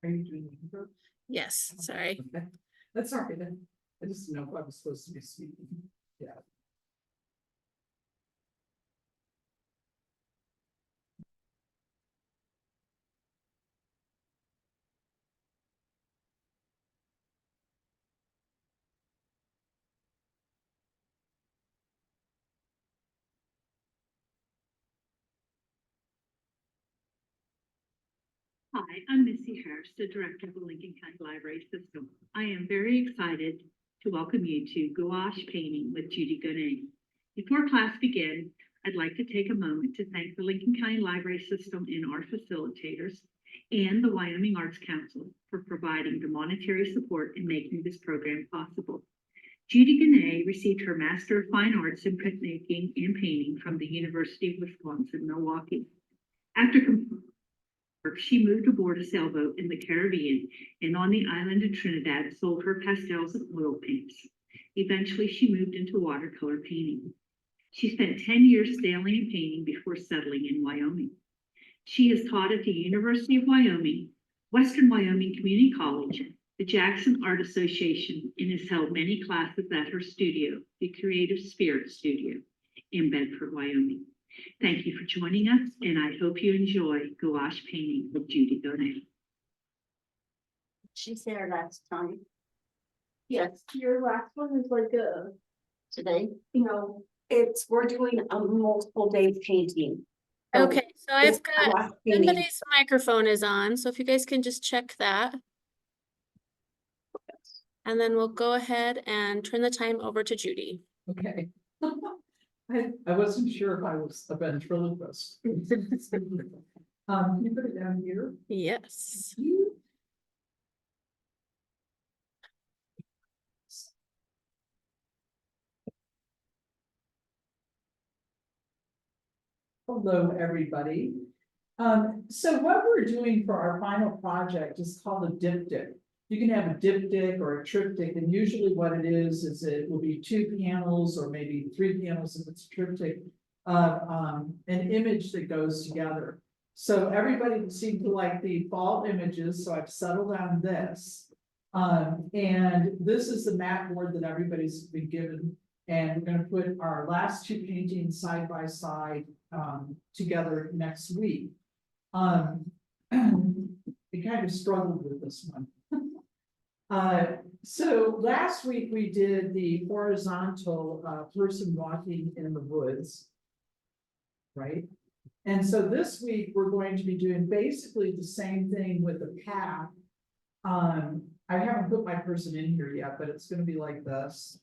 Are you doing the intro? Yes, sorry. Okay. That's all right then. I just didn't know if I was supposed to be speaking. Yeah. Hi, I'm Missy Harris, the Director of the Lincoln County Library System. I am very excited to welcome you to Gouache Painting with Judy Gouache. Before class begins, I'd like to take a moment to thank the Lincoln County Library System and our facilitators and the Wyoming Arts Council for providing the monetary support in making this program possible. Judy Gouache received her Master of Fine Arts in Printmaking and Painting from the University of Wisconsin-Milwaukee. After she moved aboard a sailboat in the Caribbean and on the island of Trinidad sold her pastels and oil paints. Eventually, she moved into watercolor painting. She spent 10 years sailing and painting before settling in Wyoming. She has taught at the University of Wyoming, Western Wyoming Community College, the Jackson Art Association, and has held many classes at her studio, the Creative Spirit Studio in Bedford, Wyoming. Thank you for joining us, and I hope you enjoy Gouache Painting with Judy Gouache. She's there last time. Yes, your last one is like today, we're doing a multiple day painting. So Okay, so I've it's got gouache painting. somebody's microphone is on, so if you guys can just check that. And then we'll go ahead and turn the time over to Judy. Okay. I wasn't sure if I was a ventriloquist. Can you put it down here? Yes. Hello, everybody. So what we're doing for our final project is called a diptych. You can have a diptych or a triptych, and usually what it is it will be 2 panels or maybe 3 panels if it's a triptych of an image that goes together. So everybody seemed to like the fall images, so I've settled on this. And this is the mat board that everybody's been given, and we're going to put our last 2 paintings side by side together next week. We kind of struggled with this one. So last week we did the horizontal person walking in the woods, right? And so this week we're going to be doing basically the same thing with the path. I haven't put my person in here yet, but it's going to be like this,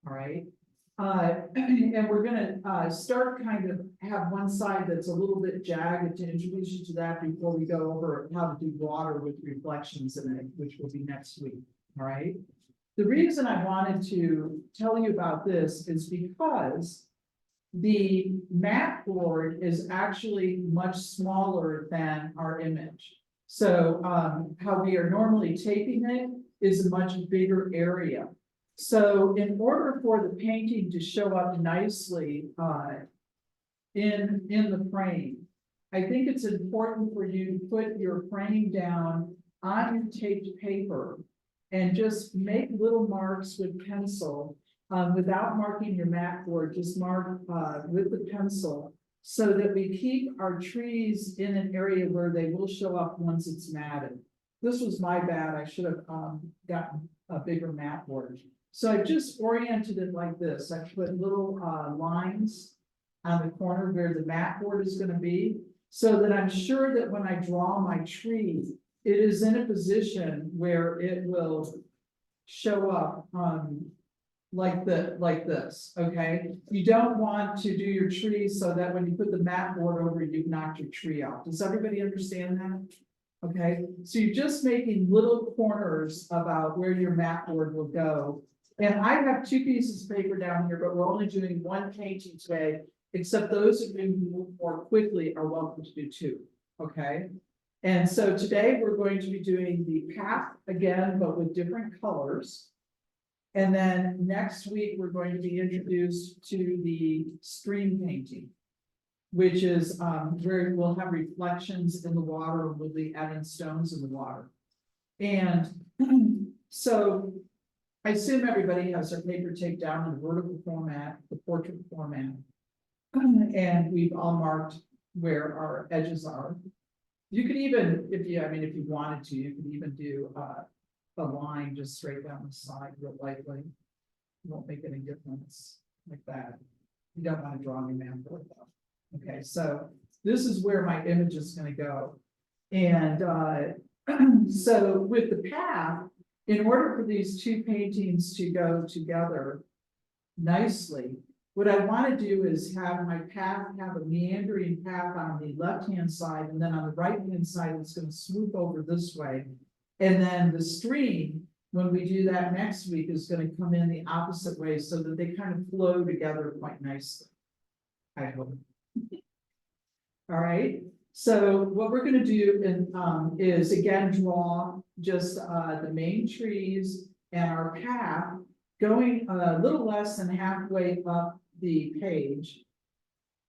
all right? And we're gonna start kind of have one side that's a little bit jagged to introduce you to that before we go over how to do water with reflections in it, which will be next week, all right? The reason I wanted to tell you about this is because the mat board is actually much smaller than our image. So how we are normally taping it is a much bigger area. So in order for the painting to show up nicely in the frame, I think it's important for you to put your frame down on your taped paper and just make little marks with pencil without marking your mat board, just mark with the pencil so that we keep our trees in an area where they will show up once it's matted. This was my bad. I should have gotten a bigger mat board. So I just oriented it like this. I put little lines on the corner where the mat board is going to be, so that I'm sure that when I draw my tree, it is in a position where it will show up like this, okay? You don't want to do your tree so that when you put the mat board over, you've knocked your tree out. Does everybody understand that? Okay, so you're just making little corners about where your mat board will go. And I have 2 pieces of paper down here, but we're only doing 1 painting today, except those of you who move more quickly are welcome to do 2, okay? And so today we're going to be doing the path again, but with different colors. And then next week, we're going to be introduced to the stream painting. which is, where we'll have reflections in the water, we'll be adding stones in the water. And so I assume everybody has their paper taped down in the vertical format, the portrait format. And we've all marked where our edges are. You could even, if you wanted to, you could even do a line just straight down the side real lightly. It won't make any difference like that. You don't want to draw any man for it though. Okay, so this is where my image is going to go. And so with the path, in order for these two paintings to go together nicely, what I want to do is have my path have a meandering path on the left-hand side, and then on the right-hand side, it's going to swoop over this way. And then the stream, when we do that next week, is going to come in the opposite way so that they kind of flow together quite nicely. I hope. All right. So what we're going to do is again draw just the main trees and our path going a little less than halfway up the page,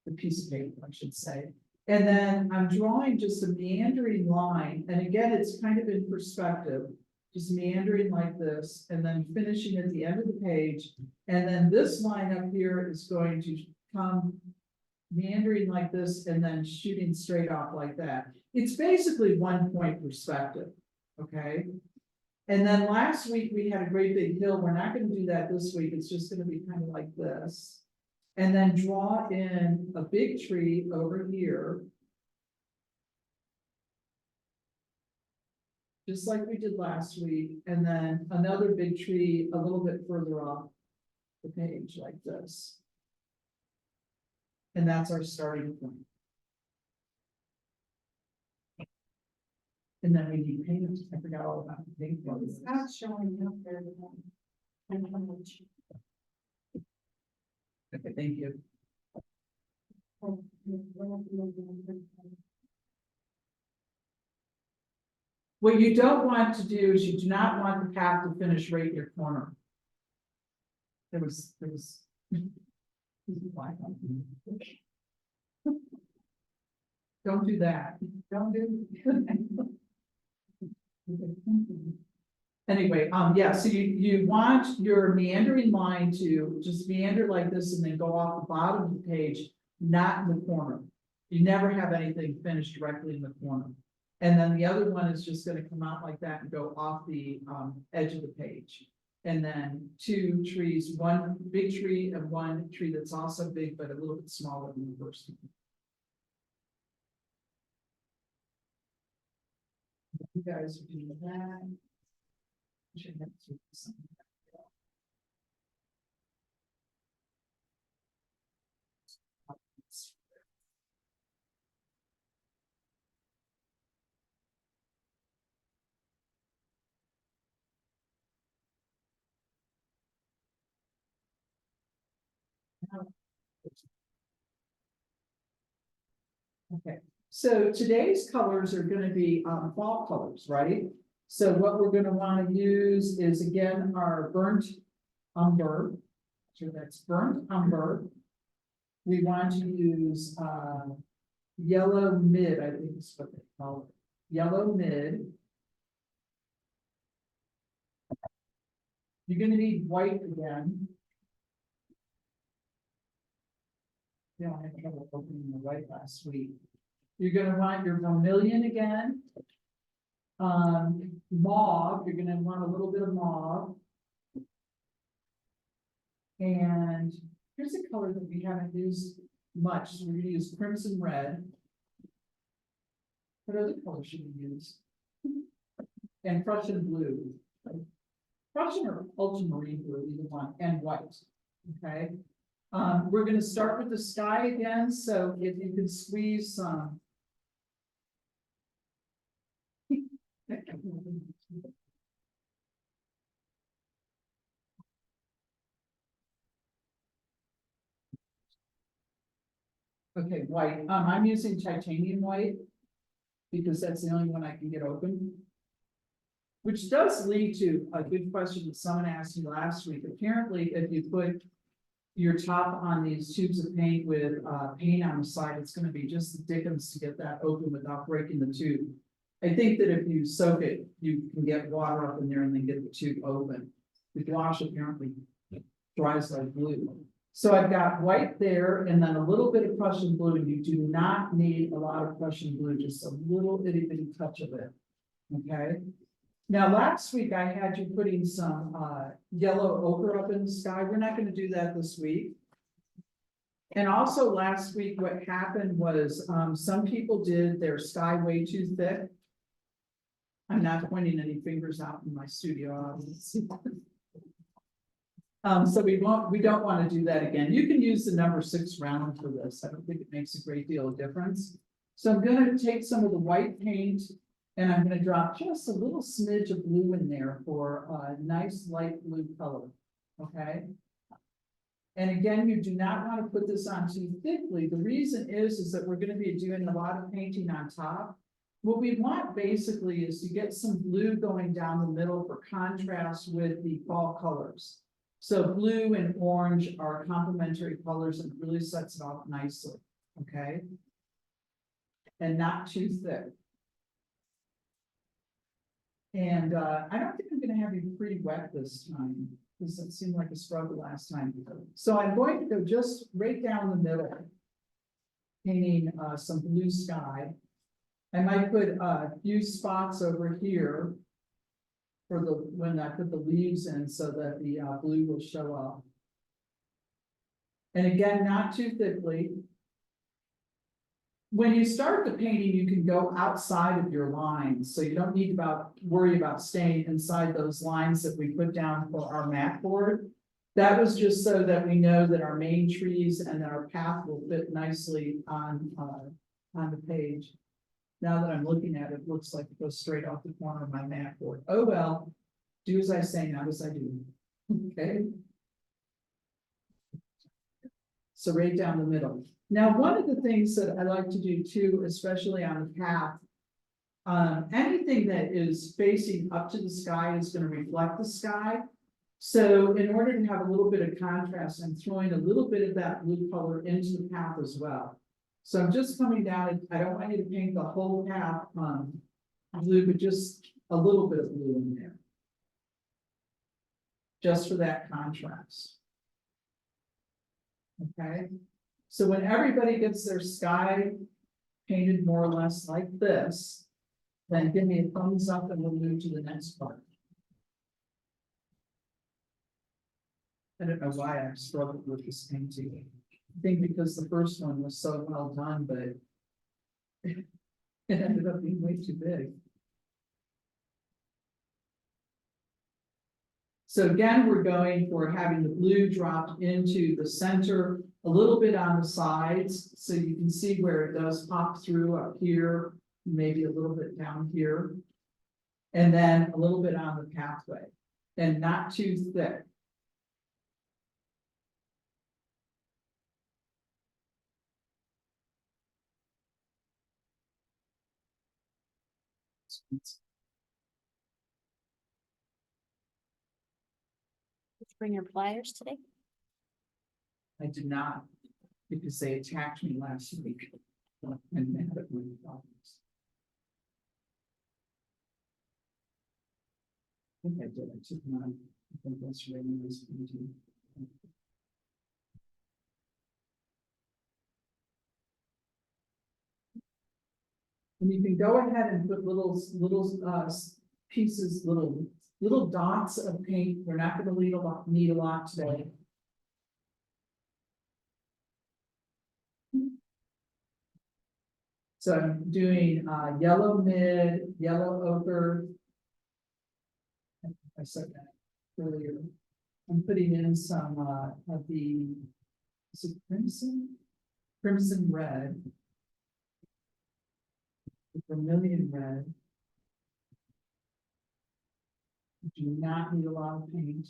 the piece of paper, I should say. And then I'm drawing just a meandering line. And again, it's kind of in perspective, just meandering like this, and then finishing at the end of the page. And then this line up here is going to come meandering like this and then shooting straight off like that. It's basically 1 point perspective, okay? And then last week we had a great big hill. We're not going to do that this week. It's just going to be kind of like this. And then draw in a big tree over here. Just like we did last week. And then another big tree a little bit further off the page like this. And that's our starting point. And then we need paint. I forgot all about the paint. It's not showing up there. Okay, thank you. What you don't want to do is you do not want the path to finish right in your corner. There was. Don't do that. Don't do. Anyway, yeah, so you want your meandering line to just meander like this and then go off the bottom of the page, not in the corner. You never have anything finished directly in the corner. And then the other one is just going to come out like that and go off the edge of the page. And then two trees, one big tree and one tree that's also big, but a little bit smaller than the first one. You guys are doing that. Should have to do something. Okay, so today's colors are going to be fall colors, right? So what we're going to want to use is again our burnt umber. So that's burnt umber. We want to use yellow mid, I think is what they call it. Yellow mid. You're going to need white again. Yeah, I had trouble opening the white last week. You're going to want your vermilion again. Mauve, you're going to want a little bit of mauve. And here's a color that we haven't used much. So we're going to use crimson red. What other color should we use? And Prussian blue. Prussian or ultramarine blue, either one, and white. Okay. We're going to start with the sky again. So if you can squeeze some. Okay, white. I'm using titanium white because that's the only one I can get open. Which does lead to a good question that someone asked me last week. Apparently, if you put your top on these tubes of paint with paint on the side, it's gonna be just the dickens to get that open without breaking the tube. I think that if you soak it, you can get water up in there and then get the tube open. The gouache apparently dries like glue. So I've got white there and then a little bit of Prussian blue. You do not need a lot of Prussian blue, just a little itty bitty touch of it. Okay? Now, last week I had you putting some yellow ochre up in the sky. We're not gonna do that this week. And also last week, what happened was, some people did their sky way too thick. I'm not pointing any fingers out in my studio audience. So we don't want to do that again. You can use the number 6 round for this. I don't think it makes a great deal of difference. So I'm gonna take some of the white paint and I'm gonna drop just a little smidge of blue in there for a nice light blue color, okay? And again, you do not want to put this on too thickly. The reason is that we're gonna be doing a lot of painting on top. What we want basically is to get some blue going down the middle for contrast with the fall colors. So blue and orange are complementary colors and it really sets it off nicely, okay? And not too thick. And I don't think I'm gonna have you pretty wet this time, because it seemed like a struggle last time. So I'm going to go just right down the middle, painting some blue sky. I might put a few spots over here for when I put the leaves in so that the blue will show up. And again, not too thickly. When you start the painting, you can go outside of your lines, so you don't need to worry about staying inside those lines that we put down for our mat board. That was just so that we know that our main trees and our path will fit nicely on the page. Now that I'm looking at it, it looks like it goes straight off the corner of my mat board. Oh, well, do as I say, not as I do. Okay. So right down the middle. Now, one of the things that I like to do too, especially on the path, anything that is facing up to the sky is going to reflect the sky. So in order to have a little bit of contrast, I'm throwing a little bit of that blue color into the path as well. So I'm just coming down, I don't want you to paint the whole path blue, but just a little bit of blue in there. Just for that contrast. Okay, so when everybody gets their sky painted more or less like this, then give me a thumbs up and we'll move to the next part. I don't know why I struggled with this painting. I think because the first one was so well done, but it ended up being way too big. So again, we're going for having the blue dropped into the center, a little bit on the sides, so you can see where it does pop through up here, maybe a little bit down here. And then a little bit on the pathway, and not too thick. Did you bring your pliers today? I did not, because they attacked me last week. And mad at my problems. I think I did, I took mine, I think that's right in this painting. And you can go ahead and put little pieces, little dots of paint. We're not gonna need a lot today. So I'm doing yellow mid, yellow ochre. I said that earlier. I'm putting in some of the, is it crimson? Crimson red. The vermilion red. You do not need a lot of paint.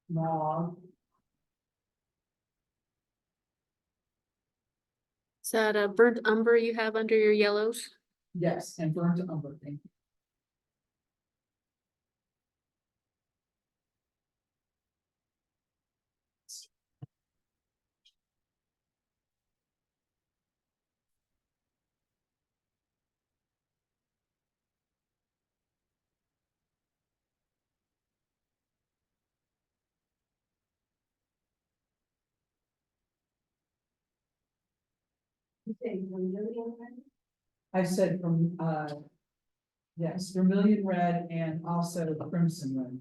Mauve. Is that a burnt umber you have under your yellows? Yes, and burnt umber, thank you. I said from, yes, vermilion red and also crimson red.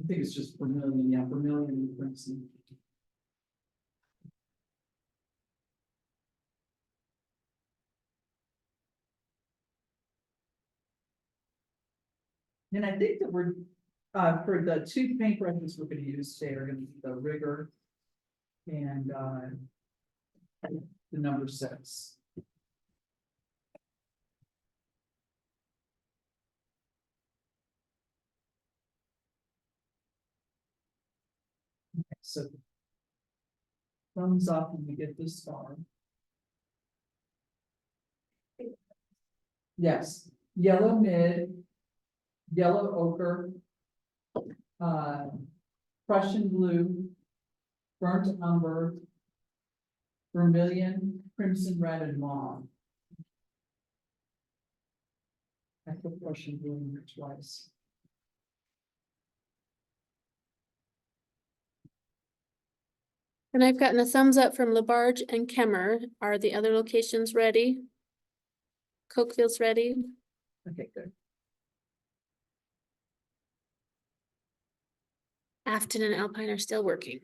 I think it's just vermilion, yeah, vermilion and crimson. And I think that we're, for the two paintbrushes we're gonna use today are gonna be the rigger and, the number 6. Okay, so thumbs up when we get this far. Yes, yellow mid, yellow ochre, Prussian blue, burnt umber, vermilion, crimson red, and mauve. I put Prussian blue in there twice. And I've gotten a thumbs up from Labarge and Kemmer. Are the other locations ready? Cokefield's ready? Okay, good. Afton and Alpine are still working.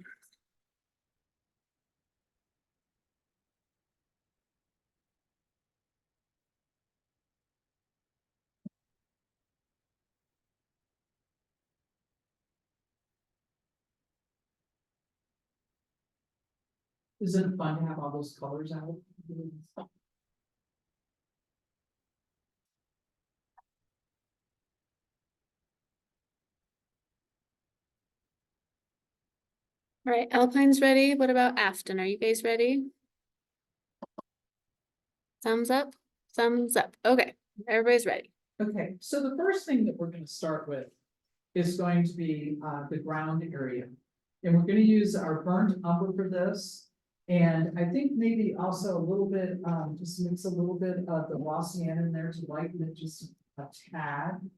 Isn't it fun to have all those colors out? All right, Alpine's ready. What about Afton? Are you guys ready? Thumbs up, thumbs up. Okay, everybody's ready. Okay, so the first thing that we're gonna start with is going to be the ground area. And we're gonna use our burnt umber for this. And I think maybe also a little bit, just mix a little bit of the Rossian in there to lighten it just a tad. You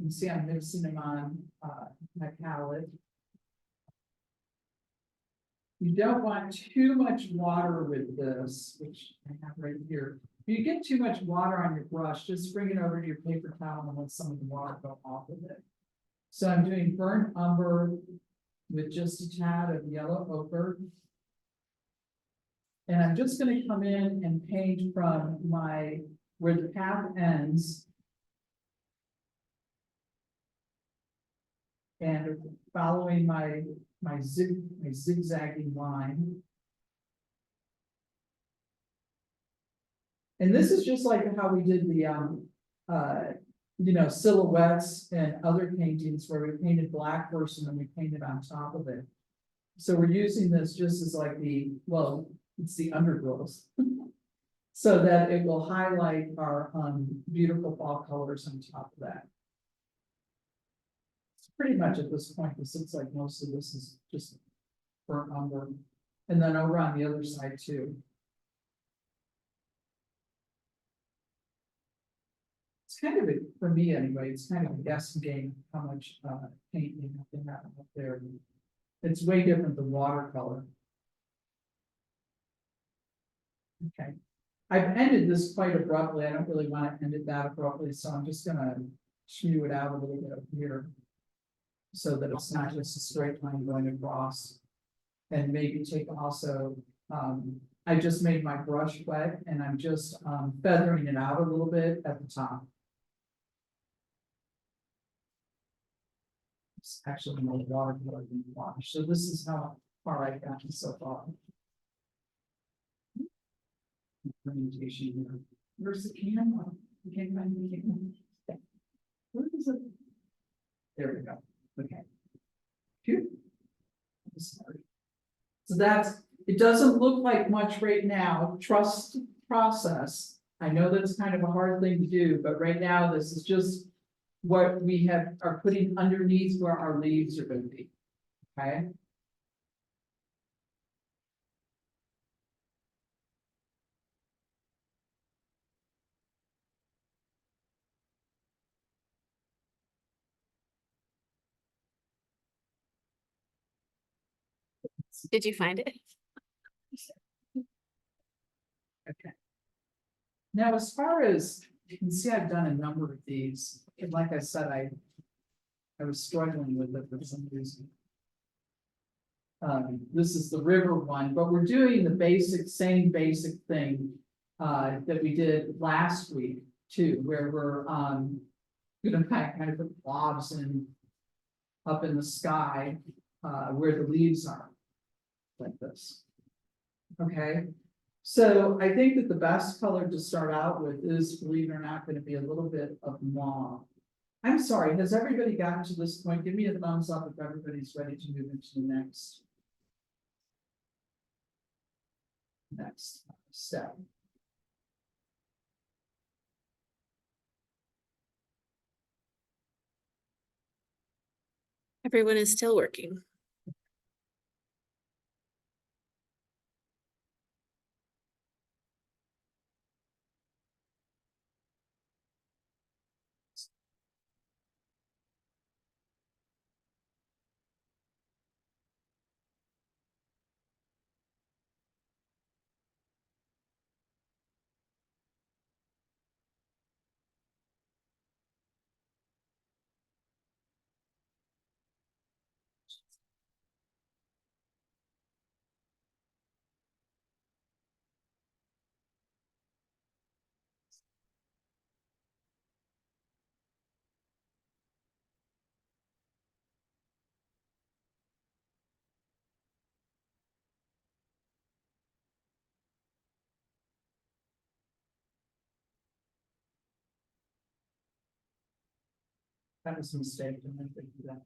can see I'm mixing them on my palette. You don't want too much water with this, which I have right here. If you get too much water on your brush, just bring it over to your paper towel and let some of the water go off of it. So I'm doing burnt umber with just a tad of yellow ochre. And I'm just gonna come in and paint from where the path ends. And following my zigzagging line. And this is just like how we did the, silhouettes and other paintings where we painted black first and then we painted on top of it. So we're using this just as like it's the undergrowth. So that it will highlight our beautiful fall colors on top of that. It's pretty much at this point, this looks like most of this is just burnt umber. And then over on the other side too. It's kind of, for me anyway, it's kind of a guessing game, how much paint you have to have up there. It's way different than watercolor. Okay, I've ended this quite abruptly. I don't really want to end it that abruptly, so I'm just gonna chew it out a little bit up here. So that it's not just a straight line going across. And maybe take also, I just made my brush wet and I'm just feathering it out a little bit at the top. It's actually more watercolor than wash. So this is how far I've gotten so far. Presentation here. Where's the camera? You can't find the camera. Where is it? There we go. Okay. Phew. Sorry. So it doesn't look like much right now. Trust the process. I know that's kind of a hard thing to do, but right now this is just what we are putting underneath where our leaves are going to be. Okay. Did you find it? Okay. Now, as far as, you can see, I've done a number of these, and like I said, I was struggling with it for some reason. This is the river one, but we're doing the same basic thing that we did last week too, where we're gonna kind of put blobs in up in the sky where the leaves are, like this. Okay, so I think that the best color to start out with is, believe it or not, going to be a little bit of mauve. I'm sorry, has everybody gotten to this point? Give me a thumbs up if everybody's ready to move into the next step. Everyone is still working. That was a mistake. I didn't think of that.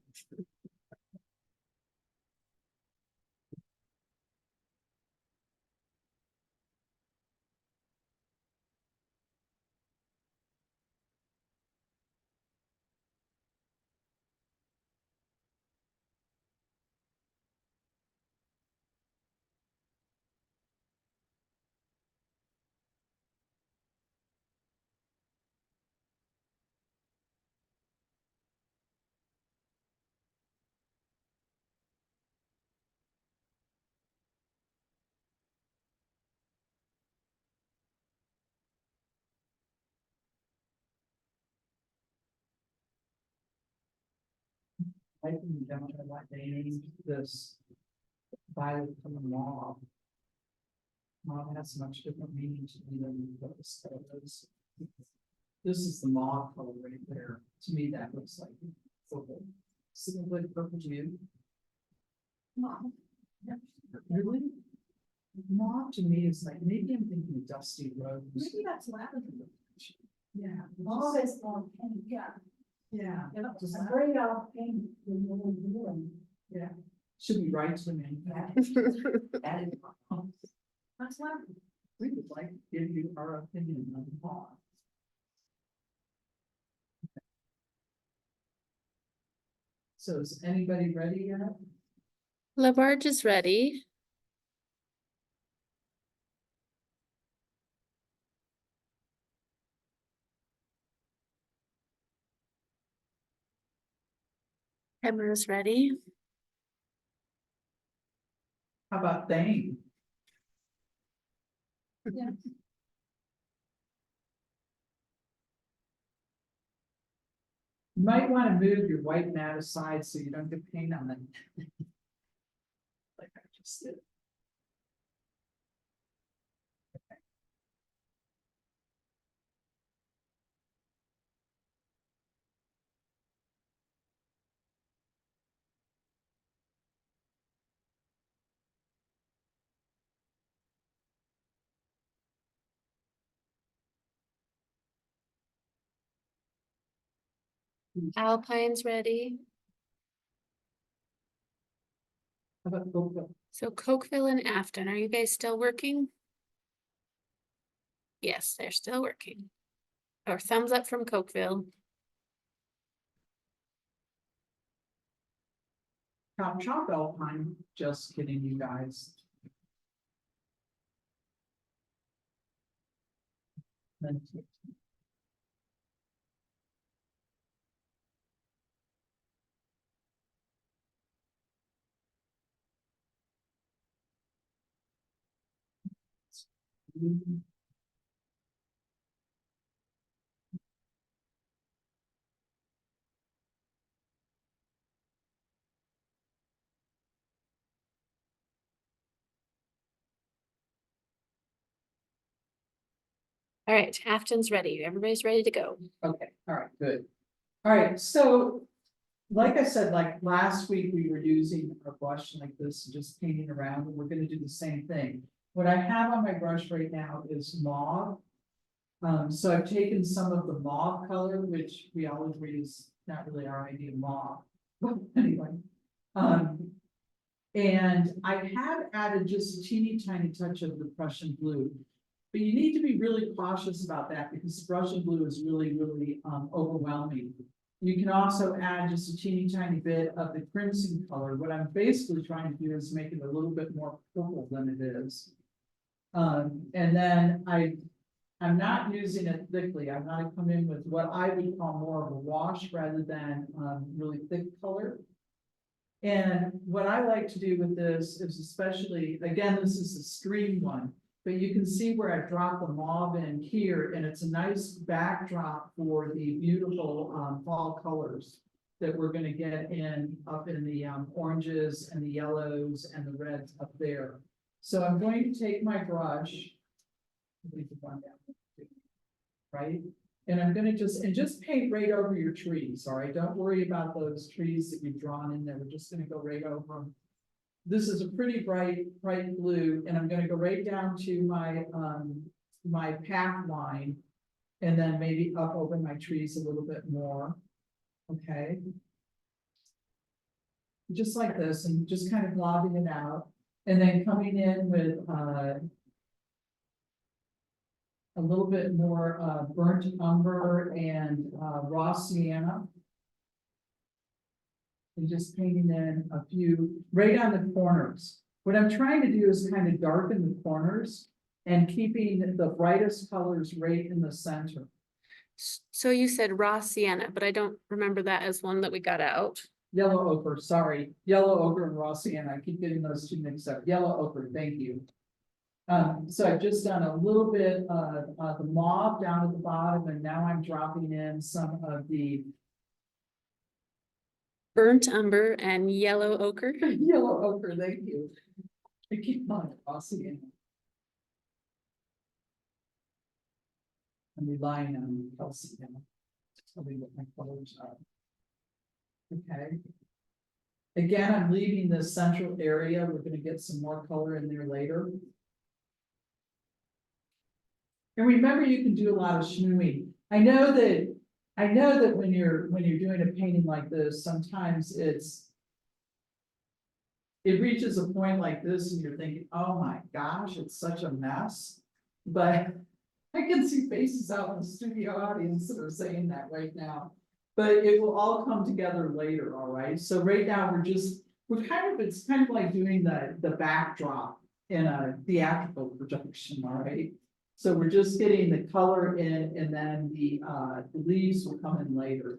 I think that what they named this violet from mauve. Mauve has much different meaning to me than what this color is. This is the mauve color right there. To me, that looks like purple. Does it look like purple to you? Mauve. Yeah. Really? Mauve to me is like, maybe I'm thinking dusty rose. Maybe that's lavender. Yeah. Mauve is more pink, yeah. Yeah. It's a very off pink. Yeah. Should we write to them? Added. That's what we would like to give you our opinion on the law. So is anybody ready yet? Labarge is ready. Emma is ready. How about Thane? Yeah. You might want to move your white mat aside so you don't get paint on it. Like I just did. Alpine's ready. How about Coca? So Cokeville and Afton, are you guys still working? Yes, they're still working. Or thumbs up from Cokeville. Chop Alpine, just kidding, you guys. All right, Afton's ready. Everybody's ready to go. Okay, all right, good. All right, so like I said, like last week, we were using a brush like this, just painting around, and we're gonna do the same thing. What I have on my brush right now is mauve. So I've taken some of the mauve color, which we always use, not really our idea of mauve, but anyway. And I have added just a teeny tiny touch of the Prussian blue. But you need to be really cautious about that because the Prussian blue is really, really overwhelming. You can also add just a teeny tiny bit of the crimson color. What I'm basically trying to do is make it a little bit more purple than it is. And then I'm not using it thickly. I'm gonna come in with what I would call more of a wash rather than really thick color. And what I like to do with this is especially, again, this is a stream one, but you can see where I dropped the mauve in here, and it's a nice backdrop for the beautiful fall colors that we're gonna get up in the oranges and the yellows and the reds up there. So I'm going to take my brush, right? And I'm gonna just paint right over your trees, all right? Don't worry about those trees that you've drawn in there. We're just gonna go right over them. This is a pretty bright blue, and I'm gonna go right down to my path line. And then maybe up over my trees a little bit more, okay? Just like this, and just kind of blobbing it out, and then coming in with a little bit more burnt umber and raw sienna. And just painting in a few right on the corners. What I'm trying to do is kind of darken the corners and keeping the brightest colors right in the center. So you said raw sienna, but I don't remember that as one that we got out. Yellow ochre, sorry, yellow ochre and raw sienna. I keep getting those two mixed up. Yellow ochre, thank you. So I've just done a little bit of the mauve down at the bottom, and now I'm dropping in some of the Burnt umber and yellow ochre. yellow ochre, thank you. I keep calling it raw sienna. I'm relying on Kelsey now. Tell me what my colors are. Okay. Again, I'm leaving the central area. We're gonna get some more color in there later. And remember, you can do a lot of schmooing. I know that when you're doing a painting like this, sometimes it reaches a point like this and you're thinking, oh my gosh, it's such a mess. But I can see faces out in the studio audience that are saying that right now. But it will all come together later, all right? So right now it's kind of like doing the backdrop in a theatrical production, all right? So we're just getting the color in, and then the leaves will come in later.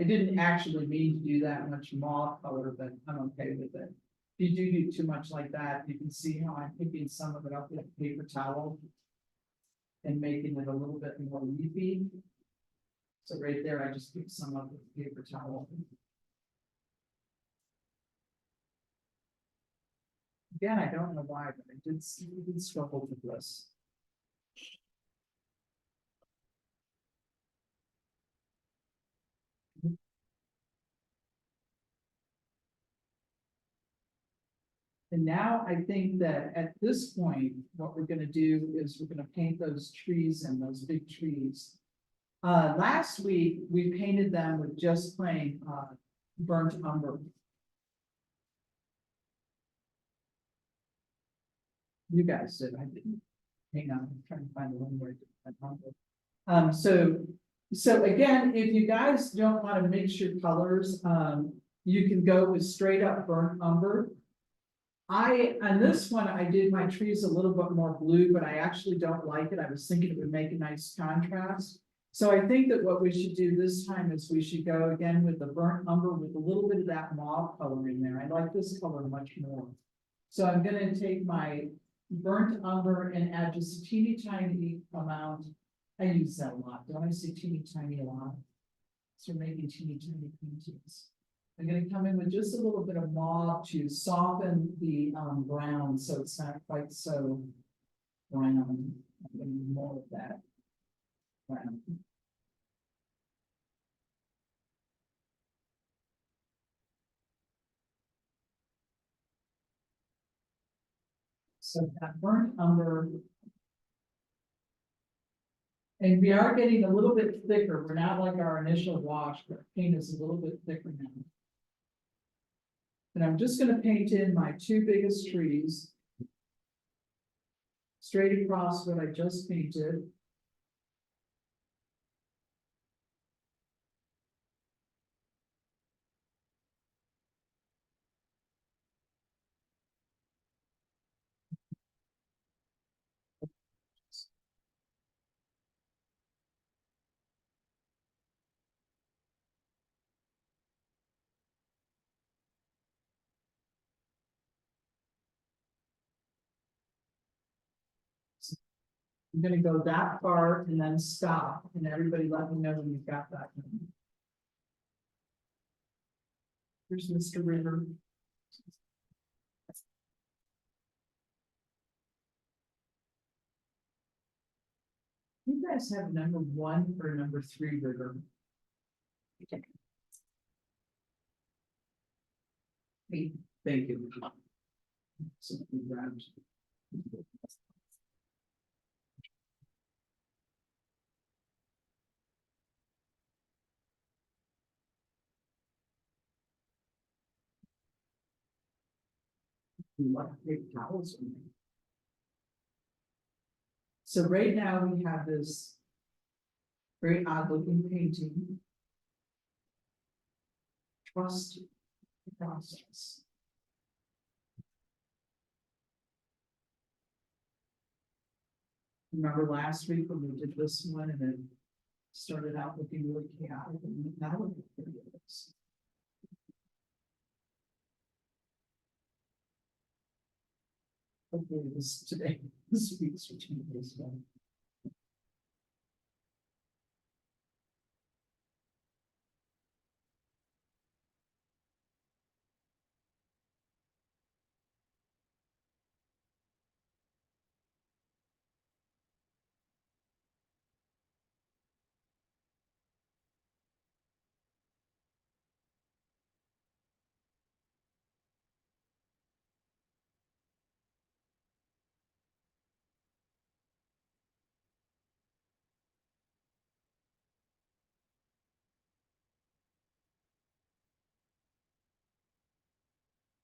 I didn't actually mean to do that much mauve color, but I'm okay with it. If you do too much like that, you can see how I'm picking some of it up with a paper towel and making it a little bit more leafy. So right there, I just picked some up with a paper towel. Again, I don't know why, but I did struggle with this. And now I think that at this point, what we're gonna do is we're gonna paint those trees and those big trees. Last week, we painted them with just plain burnt umber. You guys did, I didn't. Hang on, I'm trying to find the one where I did. So again, if you guys don't want to mix your colors, you can go with straight up burnt umber. On this one, I did my trees a little bit more blue, but I actually don't like it. I was thinking it would make a nice contrast. So I think that what we should do this time is we should go again with the burnt umber with a little bit of that mauve color in there. I like this color much more. So I'm gonna take my burnt umber and add just a teeny tiny amount. I use that a lot. Don't I say teeny tiny a lot? So we're making teeny tiny paintings. I'm gonna come in with just a little bit of mauve to soften the brown, so it's not quite so brown, and more of that. Brown. So that burnt umber. And we are getting a little bit thicker. We're not like our initial wash, but paint is a little bit thicker now. And I'm just gonna paint in my two biggest trees. Straight across what I just painted. I'm gonna go that far and then stop, and everybody let me know when you've got that. Here's Mr. River. You guys have number 1 or number 3 river? Thank you. So, big towels. So right now we have this very odd looking painting. Trust the process. Remember last week when we did this one and it started out looking really chaotic and now look at pretty it is. Hopefully this week's routine is well.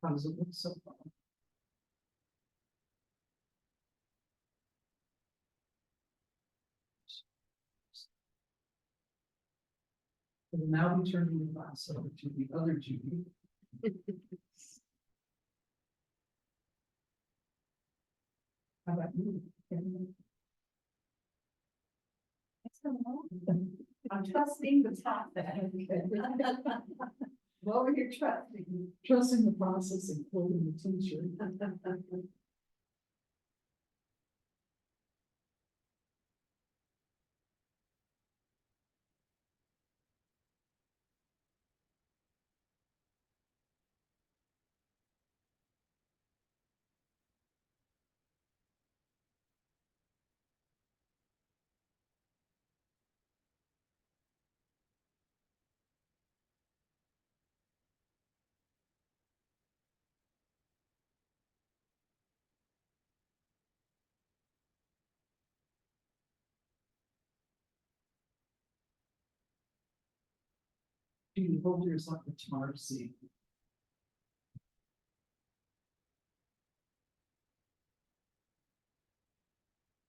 How does it look so far? And now we turn the class over to the other Judy. How about you? I'm trusting the process. What were you trusting? Trusting the process and quoting the teacher. You hold yourself to tomorrow, see.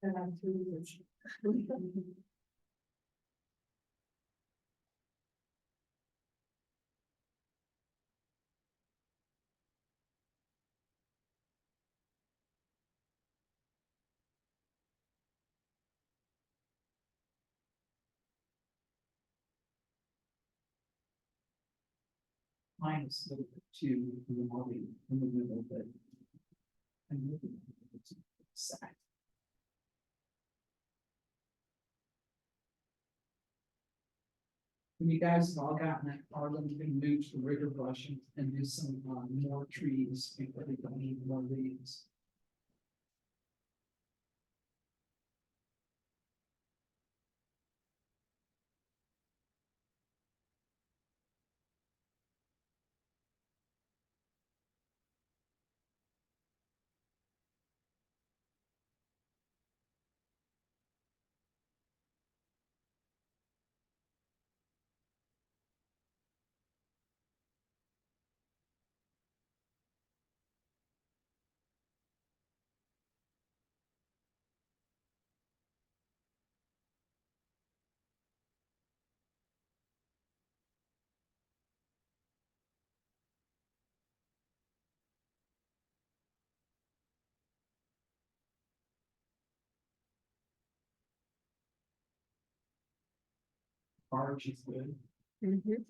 And I'm through this. Minus a little bit too, in the body, in the middle, but. I'm looking at it, it's sad. When you guys have all gotten that far, then you can move to the rigor brush and do some more trees, because they don't need more leaves. Barge is good. Mhm.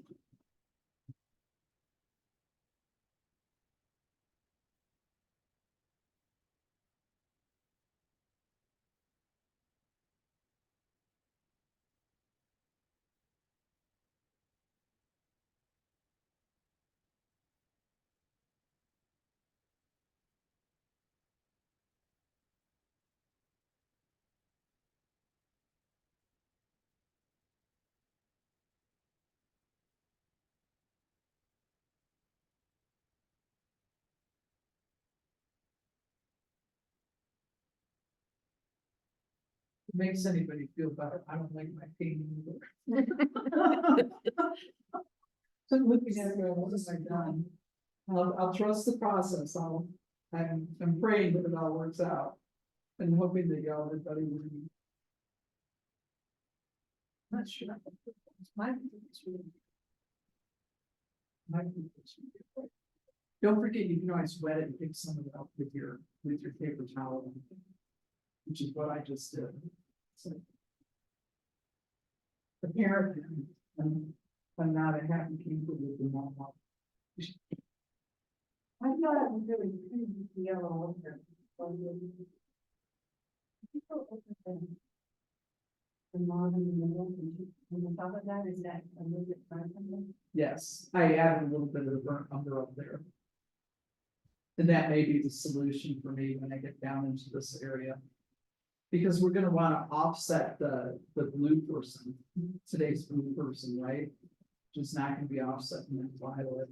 It makes anybody feel better. I don't like my painting either. So looking at it, what have I done? I'll trust the process. I'm praying that it all works out. And hoping that y'all are better than me. Not sure. My it's really. Don't forget, you can always wet it and pick some of it up with your paper towel. Which is what I just did. So. Apparently, I'm not a happy camper with the mom. I thought it was really pretty yellow. The mom in the middle, and the top of that, is that a little bit burnt? Yes, I added a little bit of the burnt umber up there. And that may be the solution for me when I get down into this area. Because we're gonna wanna offset the blue person, today's blue person, right? Just not gonna be offsetting that violet.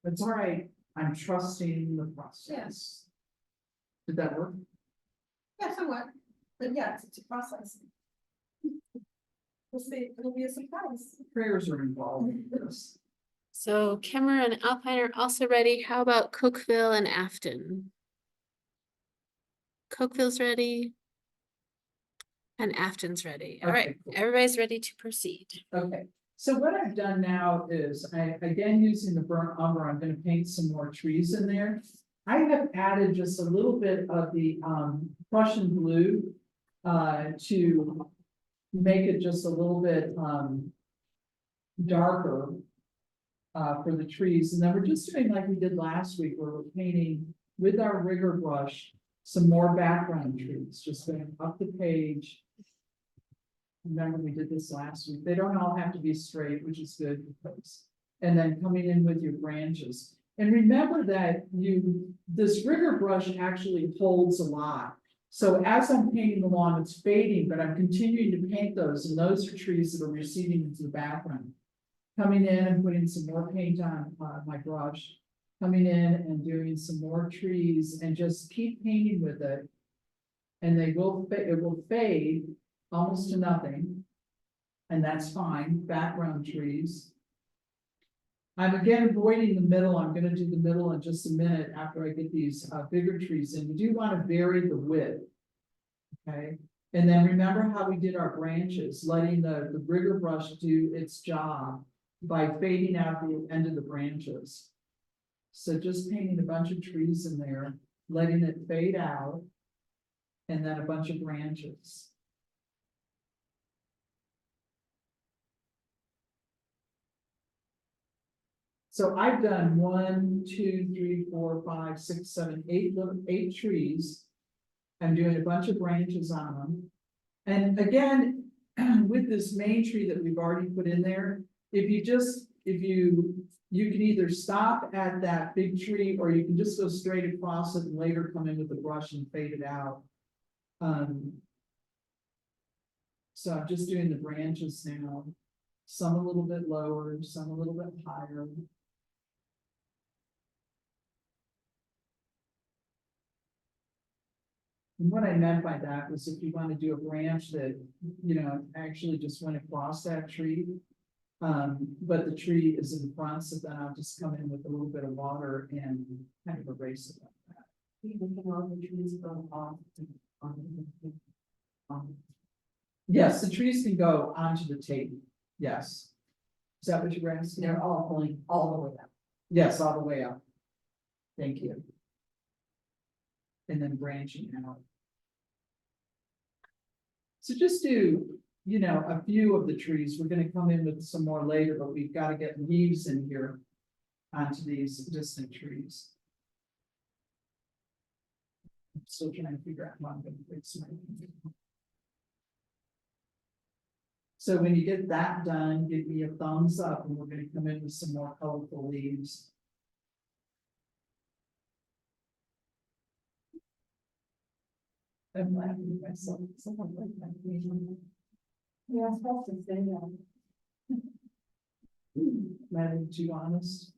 It's all right, I'm trusting the process. Yes. Did that work? Yeah, somewhat, but yes, it's a process. We'll see, it'll be a surprise. Prayers are involved in this. So Kemmer and Alpine are also ready. How about Cookeville and Afton? Cookeville's ready. And Afton's ready. All right, Okay, cool. everybody's ready to proceed. Okay, so what I've done now is again, using the burnt umber, I'm gonna paint some more trees in there. I have added just a little bit of the Prussian blue to make it just a little bit darker for the trees. And then we're just doing like we did last week, where we're painting with our rigger brush some more background trees, just going up the page. Remember, we did this last week. They don't all have to be straight, which is good because, and then coming in with your branches. And remember that this rigger brush actually holds a lot. So as I'm painting along, it's fading, but I'm continuing to paint those, and those are trees that are receding into the background. Coming in and putting some more paint on my brush, coming in and doing some more trees, and just keep painting with it. And it will fade almost to nothing. And that's fine, background trees. I'm again avoiding the middle. I'm gonna do the middle in just a minute after I get these bigger trees in. You do wanna vary the width. Okay, and then remember how we did our branches, letting the rigger brush do its job by fading out the end of the branches. So just painting a bunch of trees in there, letting it fade out. And then a bunch of branches. So I've done 1, 2, 3, 4, 5, 6, 7, 8 trees. I'm doing a bunch of branches on them. And again, with this main tree that we've already put in there, you can either stop at that big tree, or you can just go straight across it and later come in with the brush and fade it out. So I'm just doing the branches now, some a little bit lower, some a little bit higher. And what I meant by that was if you want to do a branch that, actually just went across that tree. But the tree is in front, so then I'll just come in with a little bit of water and kind of erase it like that. Even all the trees go off. Yes, the trees can go onto the table. Yes. Is that what you're asking? They're all going all the way up. Yes, all the way up. Thank you. And then branching out. So just do you know, a few of the trees. We're gonna come in with some more later, but we've got to get leaves in here onto these distant trees. I'm still trying to figure out how I'm gonna fix my. So when you get that done, give me a thumbs up and we're gonna come in with some more colorful leaves. I'm laughing at myself. Someone like that. Yeah, I'm supposed to say that. Am I being too honest?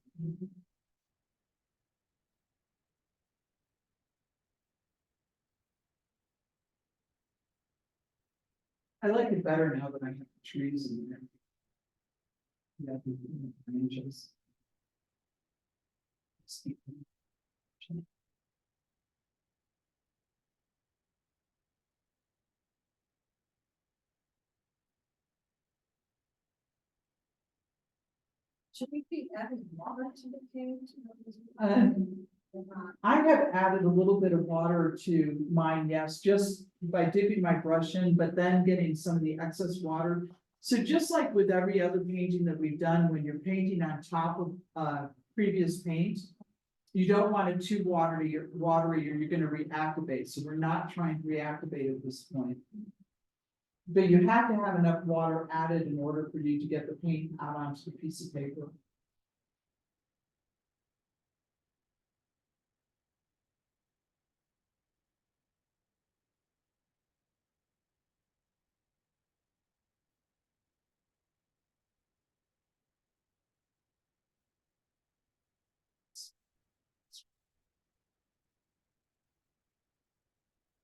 I like it better now that I have the trees in there. Yeah, the branches. Should we be adding water to the page? I have added a little bit of water to mine, yes, just by dipping my brush in, but then getting some of the excess water. So just like with every other painting that we've done, when you're painting on top of previous paint, you don't want it too watery or you're gonna reactivate. So we're not trying to reactivate at this point. But you have to have enough water added in order for you to get the paint out onto the piece of paper.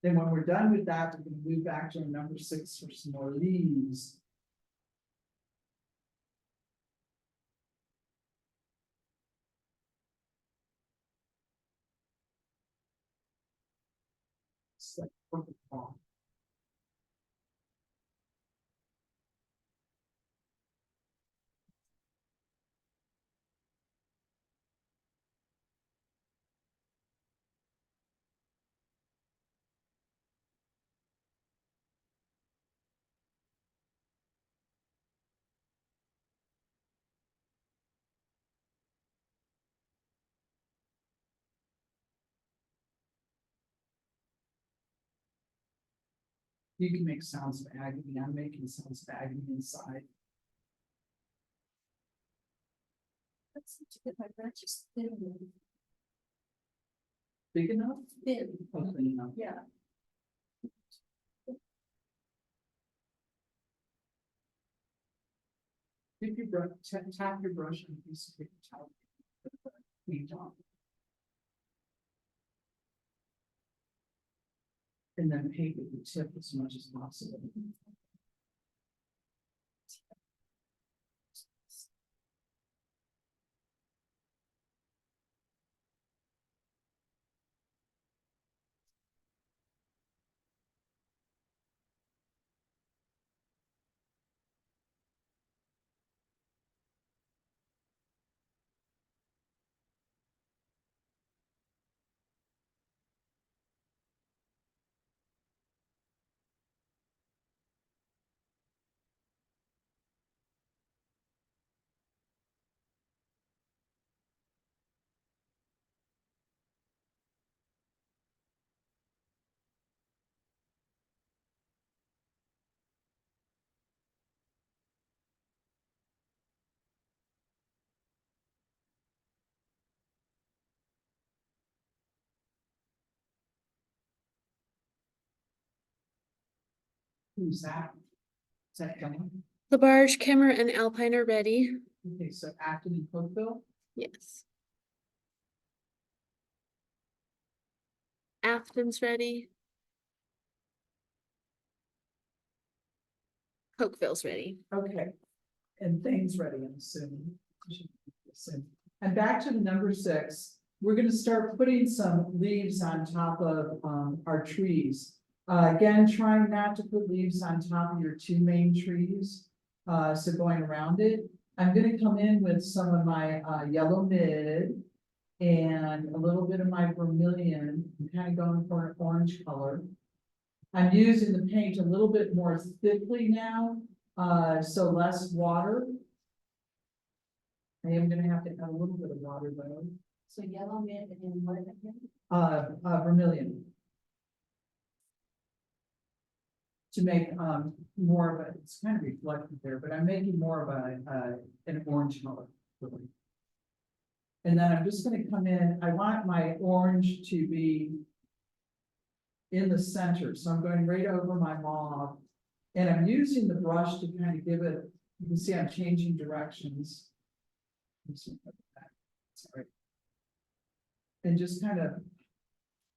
Then when we're done with that, we're gonna move back to number 6 for some more leaves. It's like perfect form. You can make sounds of agony. I'm making sounds of agony inside. Let's see to get my branches thin. Big enough? Thin, Hopefully enough. yeah. If you brush, tap your brush on a piece of paper towel. Paint on. And then paint with the tip as much as possible. Who's that? Is that coming? Labarge, Kemmer, and Alpine are ready. Okay, so Acton and Cookville. Yes. Afton's ready. Cokeville's ready. Okay. And things ready, I'm assuming. And back to the number 6, we're gonna start putting some leaves on top of our trees. Again, trying not to put leaves on top of your 2 main trees. So going around it, I'm gonna come in with some of my yellow mid and a little bit of my vermilion. I'm kind of going for an orange color. I'm using the paint a little bit more thickly now, so less water. I am gonna have to add a little bit of water though, So yellow mint and what again? vermilion. To make, more of a, it's kind of reflective there, but I'm making more of an orange color. Really. And then I'm just gonna come in, I want my orange to be in the center, so I'm going right over my mauve. And I'm using the brush to kind of give it, you can see I'm changing directions. Sorry. And just kind of,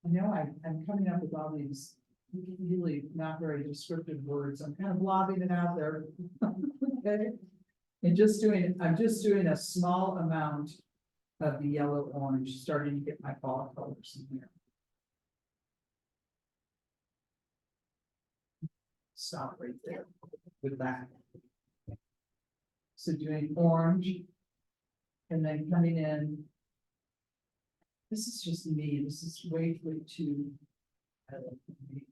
I know I'm coming up with all these really not very descriptive words. I'm kind of lobbing it out there. Okay. And I'm just doing a small amount of the yellow orange, starting to get my fall colors in here. Stop right there with that. So doing orange and then coming in. This is just me. This is way too. Me.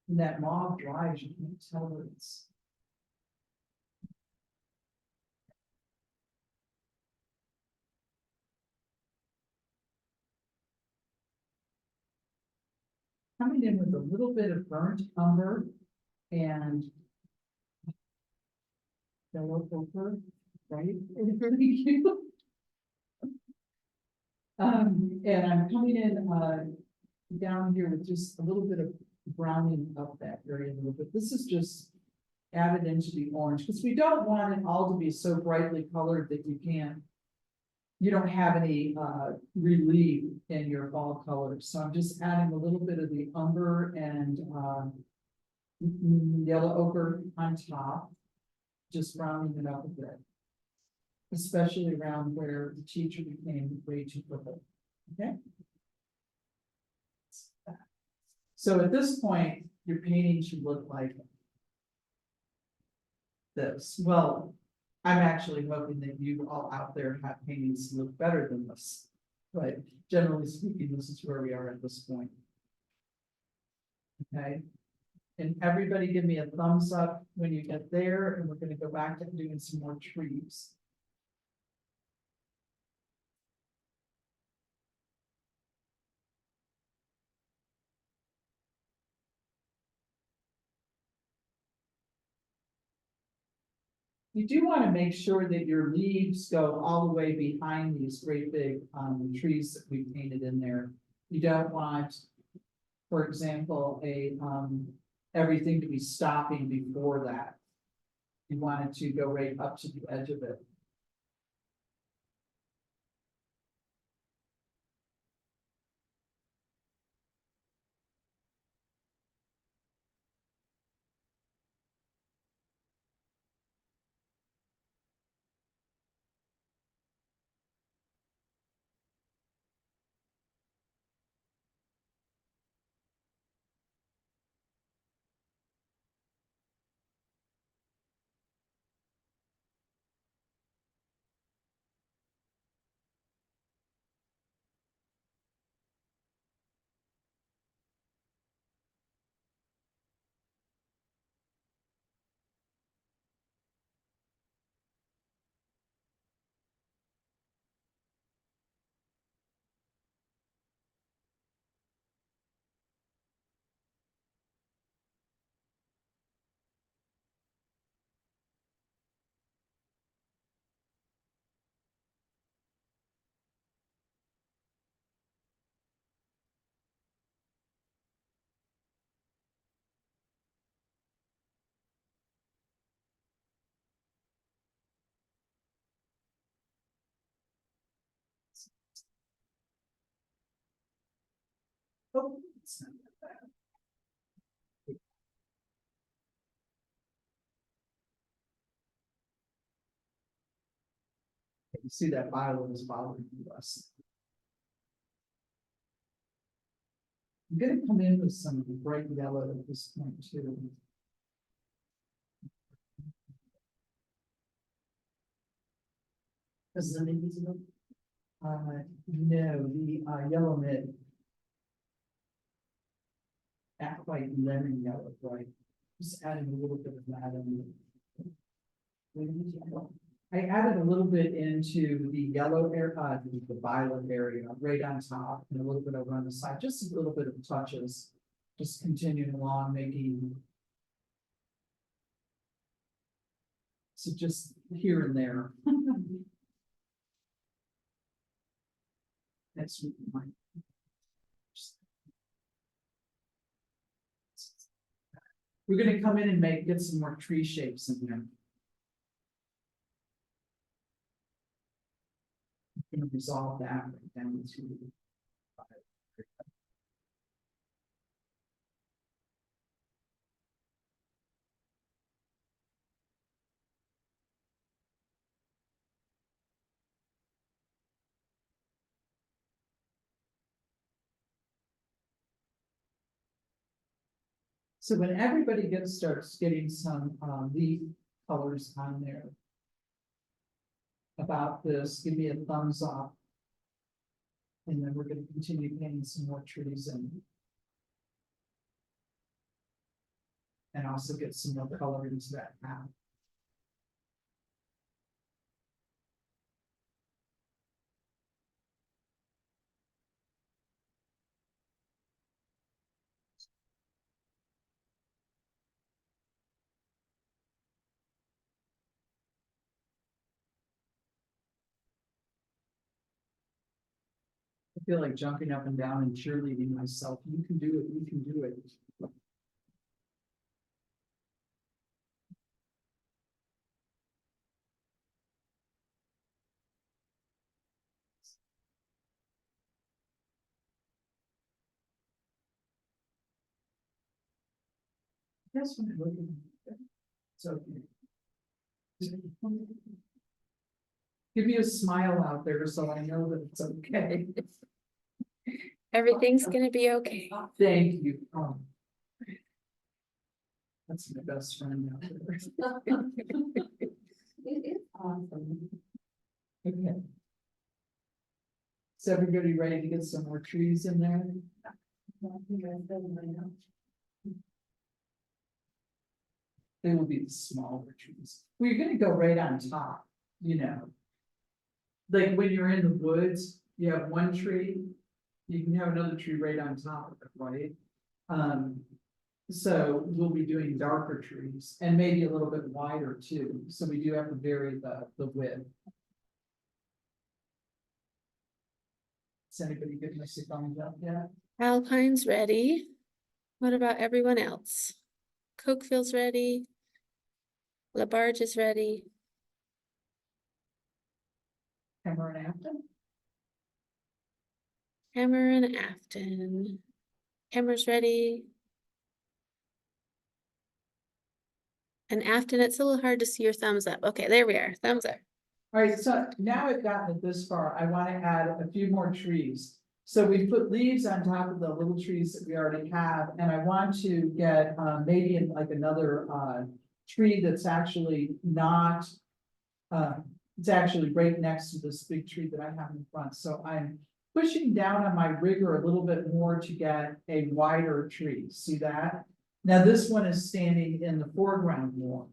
When that mauve dries, you can't tell that it's. Coming in with a little bit of burnt umber and yellow ochre, right? Thank you. And I'm coming in down here with just a little bit of browning up that area a little bit. This is just added into the orange because we don't want it all to be so brightly colored that you don't have any relief in your fall colors. So I'm just adding a little bit of the umber and yellow ochre on top, just rounding it up a bit, especially around where the teacher became way too purple. Okay. So at this point, your painting should look like this. Well, I'm actually hoping that you all out there have paintings that look better than this. But generally speaking, this is where we are at this point. Okay. And everybody give me a thumbs up when you get there, and we're going to go back to doing some more trees. You do want to make sure that your leaves go all the way behind these great big trees that we painted in there. You don't want, for example, everything to be stopping before that. You want it to go right up to the edge of it. Oh, it's not that bad. You see that violet is bothering us. I'm gonna come in with some bright yellow at this point too. Is it invisible? No, the yellow mid. Not quite lemon yellow, right? Just adding a little bit of that in. I added a little bit into the yellow area, the violet area, right on top, and a little bit over on the side, just a little bit of touches. Just continuing along, making. So just here and there. That's my. We're gonna come in and get some more tree shapes in there. Gonna resolve that right down to. So when everybody starts getting some leaf colors on there. About this, give me a thumbs up. And then we're gonna continue painting some more trees in. And also get some more color into that path. I feel like jumping up and down and cheerleading myself. You can do it, you can do it. That's what I'm looking at. So. Give me a smile out there so I know that it's okay. Everything's gonna be okay. Thank you. That's my best friend out there. It is awesome. Okay. Is everybody ready to get some more trees in there? They will be the smaller trees. Well, you're gonna go right on top, you know. Like when you're in the woods, you have one tree, you can have another tree right on top of it, right? So we'll be doing darker trees and maybe a little bit wider too, so we do have to vary the width. Is anybody giving us a thumbs up yet? Alpine's ready. What about everyone else? Cokeville's ready. Labarge is ready. Hammer and Afton? Hammer and Afton. Hammer's ready. And Afton, it's a little hard to see your thumbs up. Okay, there we are. Thumbs up. All right, so now I've gotten it this far, I want to add a few more trees. So we put leaves on top of the little trees that we already have, and I want to get maybe in like another tree that's actually not. It's actually right next to this big tree that I have in front, so I'm pushing down on my rigger a little bit more to get a wider tree, see that? Now this one is standing in the foreground more.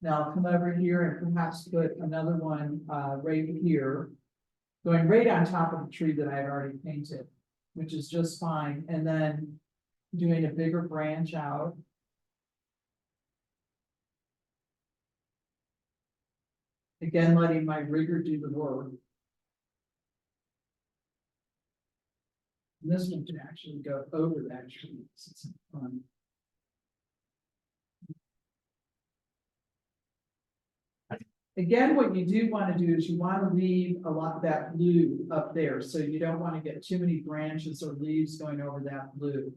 Now I'll come over here and perhaps put another one right here. Going right on top of the tree that I had already painted, which is just fine, and then doing a bigger branch out. Again, letting my rigger do the work. And this one can actually go over that tree, so it's fun. Again, what you do want to do is you want to leave a lot of that blue up there, so you don't want to get too many branches or leaves going over that blue.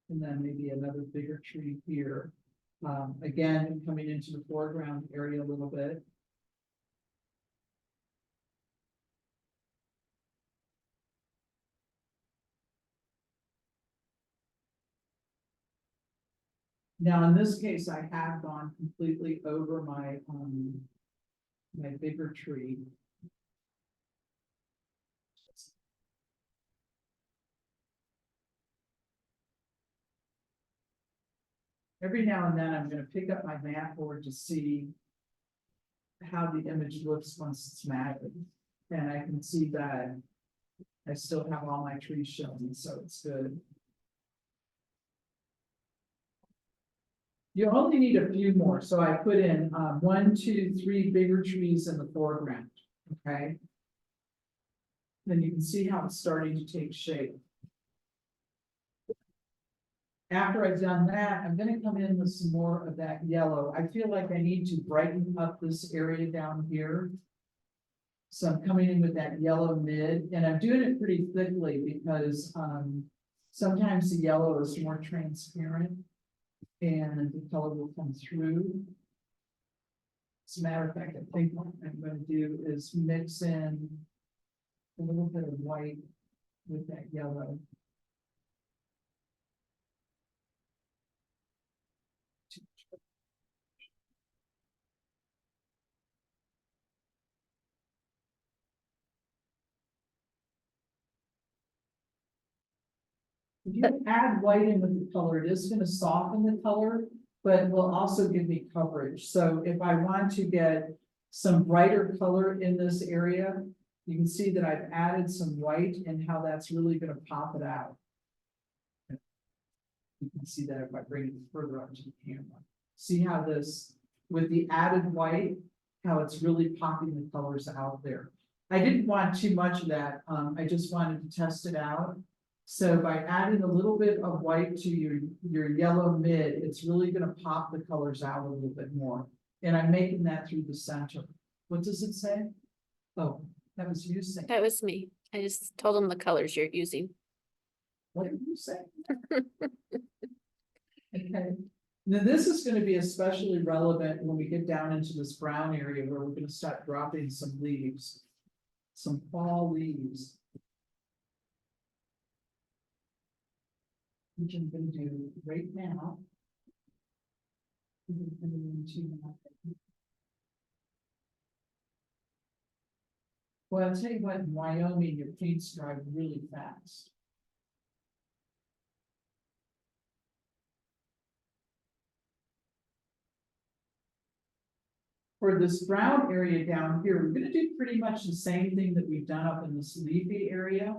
And then maybe another bigger tree here. Again, coming into the foreground area a little bit. Now, in this case, I have gone completely over my bigger tree. Every now and then, I'm gonna pick up my map board to see how the image looks once it's matted. And I can see that I still have all my trees shown, so it's good. You only need a few more, so I put in 1, 2, 3 bigger trees in the foreground, okay? Then you can see how it's starting to take shape. After I've done that, I'm gonna come in with some more of that yellow. I feel like I need to brighten up this area down here. So I'm coming in with that yellow mid, and I'm doing it pretty thickly because sometimes the yellow is more transparent and the color will come through. As a matter of fact, I think what I'm going to do is mix in a little bit of white with that yellow. If you add white in with the color, it is going to soften the color, but it will also give me coverage. So if I want to get some brighter color in this area, you can see that I've added some white and how that's really going to pop it out. You can see that if I bring it further up to the camera. See how this, with the added white, how it's really popping the colors out there. I didn't want too much of that. I just wanted to test it out. So by adding a little bit of white to your yellow mid, it's really going to pop the colors out a little bit more. And I'm making that through the center. What does it say? Oh, that was you saying. That was me. I just told them the colors you're using. What did you say? Okay. Now this is going to be especially relevant when we get down into this brown area where we're going to start dropping some leaves, some fall leaves. Which I'm going to do right now. Well, I'll tell you what, in Wyoming, your paints dry really fast. For this brown area down here, we're gonna do pretty much the same thing that we've done up in this leafy area.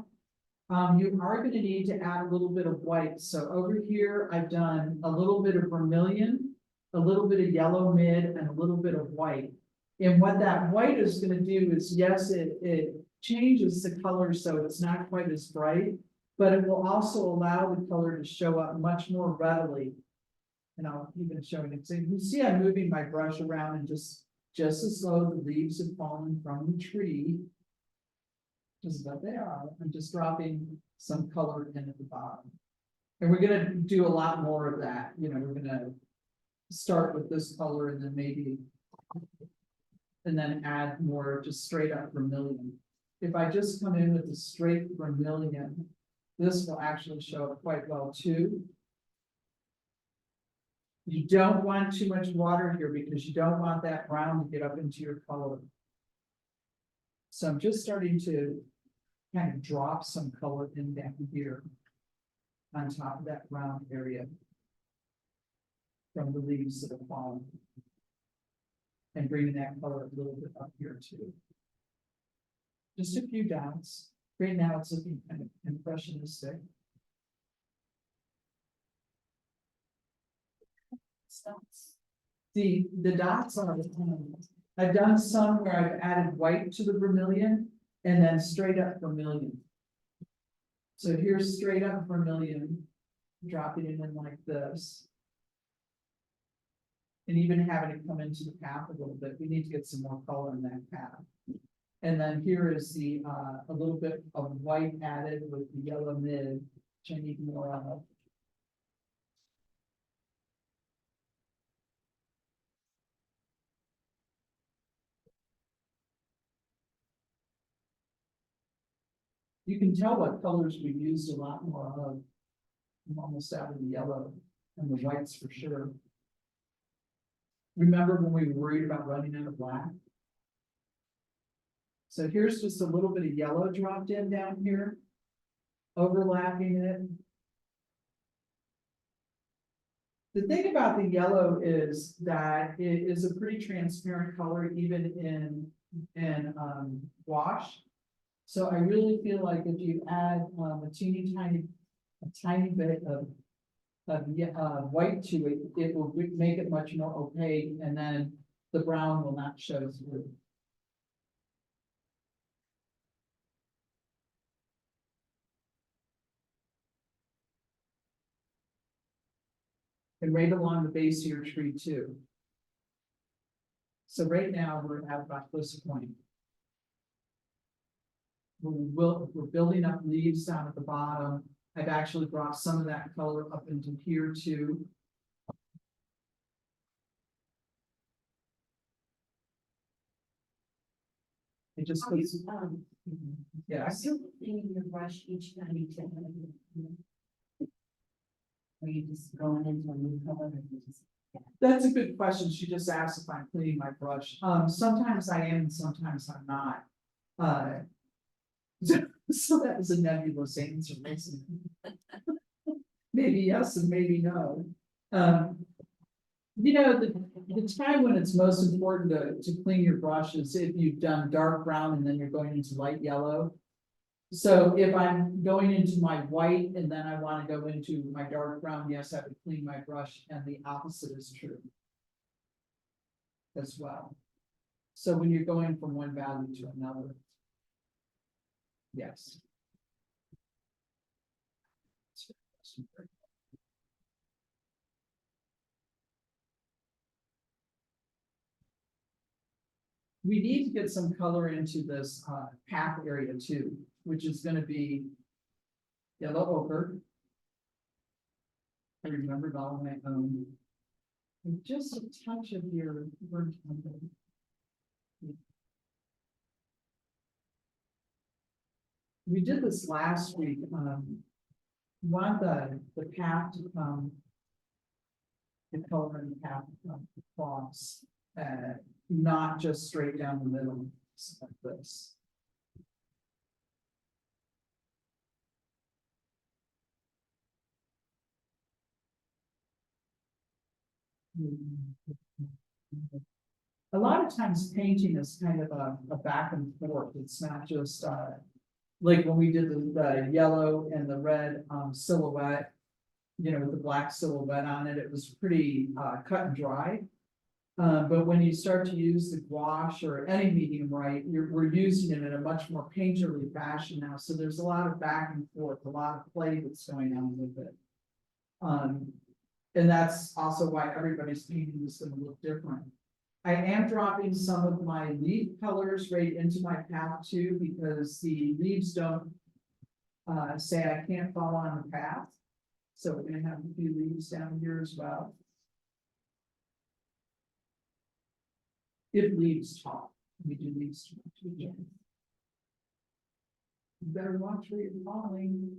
You are gonna need to add a little bit of white. So over here, I've done a little bit of vermilion, a little bit of yellow mid, and a little bit of white. And what that white is gonna do is, yes, it changes the color so it's not quite as bright, but it will also allow the color to show up much more readily. And I'll even show an example. You see I'm moving my brush around and just as though the leaves have fallen from the tree. Just about they are. I'm just dropping some color in at the bottom. And we're gonna do a lot more of that. You know, we're gonna start with this color and then maybe, and then add more just straight up vermilion. If I just come in with the straight vermilion, this will actually show up quite well too. You don't want too much water here because you don't want that brown to get up into your color. So I'm just starting to kind of drop some color in down here on top of that brown area from the leaves that have fallen. And bringing that color a little bit up here too. Just a few dots. Right now it's looking kind of impressionistic. Stops. The dots are, I've done some where I've added white to the vermilion and then straight up vermilion. So here's straight up vermilion, dropping it in like this. And even having it come into the path a little bit, we need to get some more color in that path. And then here is the, a little bit of white added with the yellow mid, which I need more of. You can tell what colors we've used a lot more of. I'm almost out of the yellow. and the whites for sure. Remember when we were worried about running out of black? So here's just a little bit of yellow dropped in down here, overlapping it. The thing about the yellow is that it is a pretty transparent color even in gouache. So I really feel like if you add a tiny bit of white to it, it will make it much more opaque, and then the brown will not show through. And right along the base of your tree too. So right now, we're at about this point. We're building up leaves down at the bottom. I've actually brought some of that color up into here too. It just puts, yes. Are you cleaning your brush each time you take it? Are you just going into a new color or you just? That's a good question. She just asked if I'm cleaning my brush. Sometimes I am, and sometimes I'm not. So that was a nebulous answer. Maybe yes and maybe no. You know, the time when it's most important to clean your brush is if you've done dark brown and then you're going into light yellow. So if I'm going into my white and then I want to go into my dark brown, yes, I would clean my brush, and the opposite is true as well. So when you're going from one value to another, yes. We need to get some color into this path area too, which is going to be yellow ochre. I remembered all my own. And just a touch of your burnt umber. We did this last week. Want the path to come, the color in the path to come across, not just straight down the middle like this. A lot of times painting is kind of a back and forth. It's not just like when we did the yellow and the red silhouette, you know, with the black silhouette on it, it was pretty cut and dry. But when you start to use the gouache or any medium white, we're using it in a much more painterly fashion now. So there's a lot of back and forth, a lot of play that's going on with it. And that's also why everybody's painting is going to look different. I am dropping some of my leaf colors right into my path too, because the leaves don't say I can't fall on the path. So we're going to have a few leaves down here as well. If leaves talk, we do leaves talk too. Yeah. You better watch where you're falling.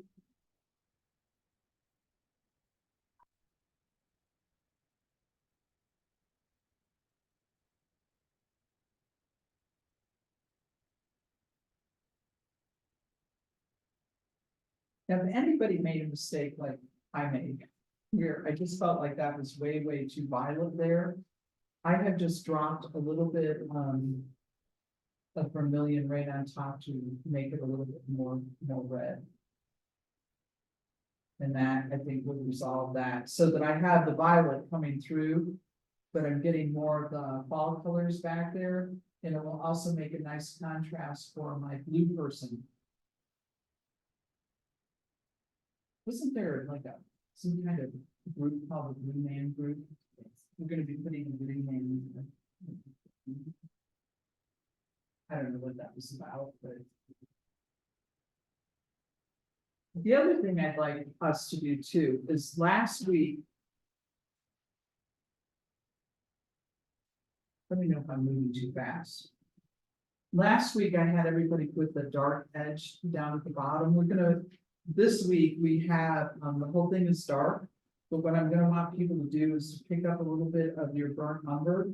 Have anybody made a mistake like I made here? I just felt like that was way too violet there. I have just dropped a little bit of vermilion right on top to make it a little bit more red. And that I think would resolve that, so that I have the violet coming through, but I'm getting more of the fall colors back there, and it will also make a nice contrast for my blue person. Wasn't there like some kind of group called the Blue Man Group? We're going to be putting a Blue Man. I don't know what that was about, but the other thing I'd like us to do too is last week. Let me know if I'm moving too fast. Last week I had everybody put the dark edge down at the bottom. This week we have the whole thing is dark, But what I'm gonna want people to do is to pick up a little bit of your burnt umber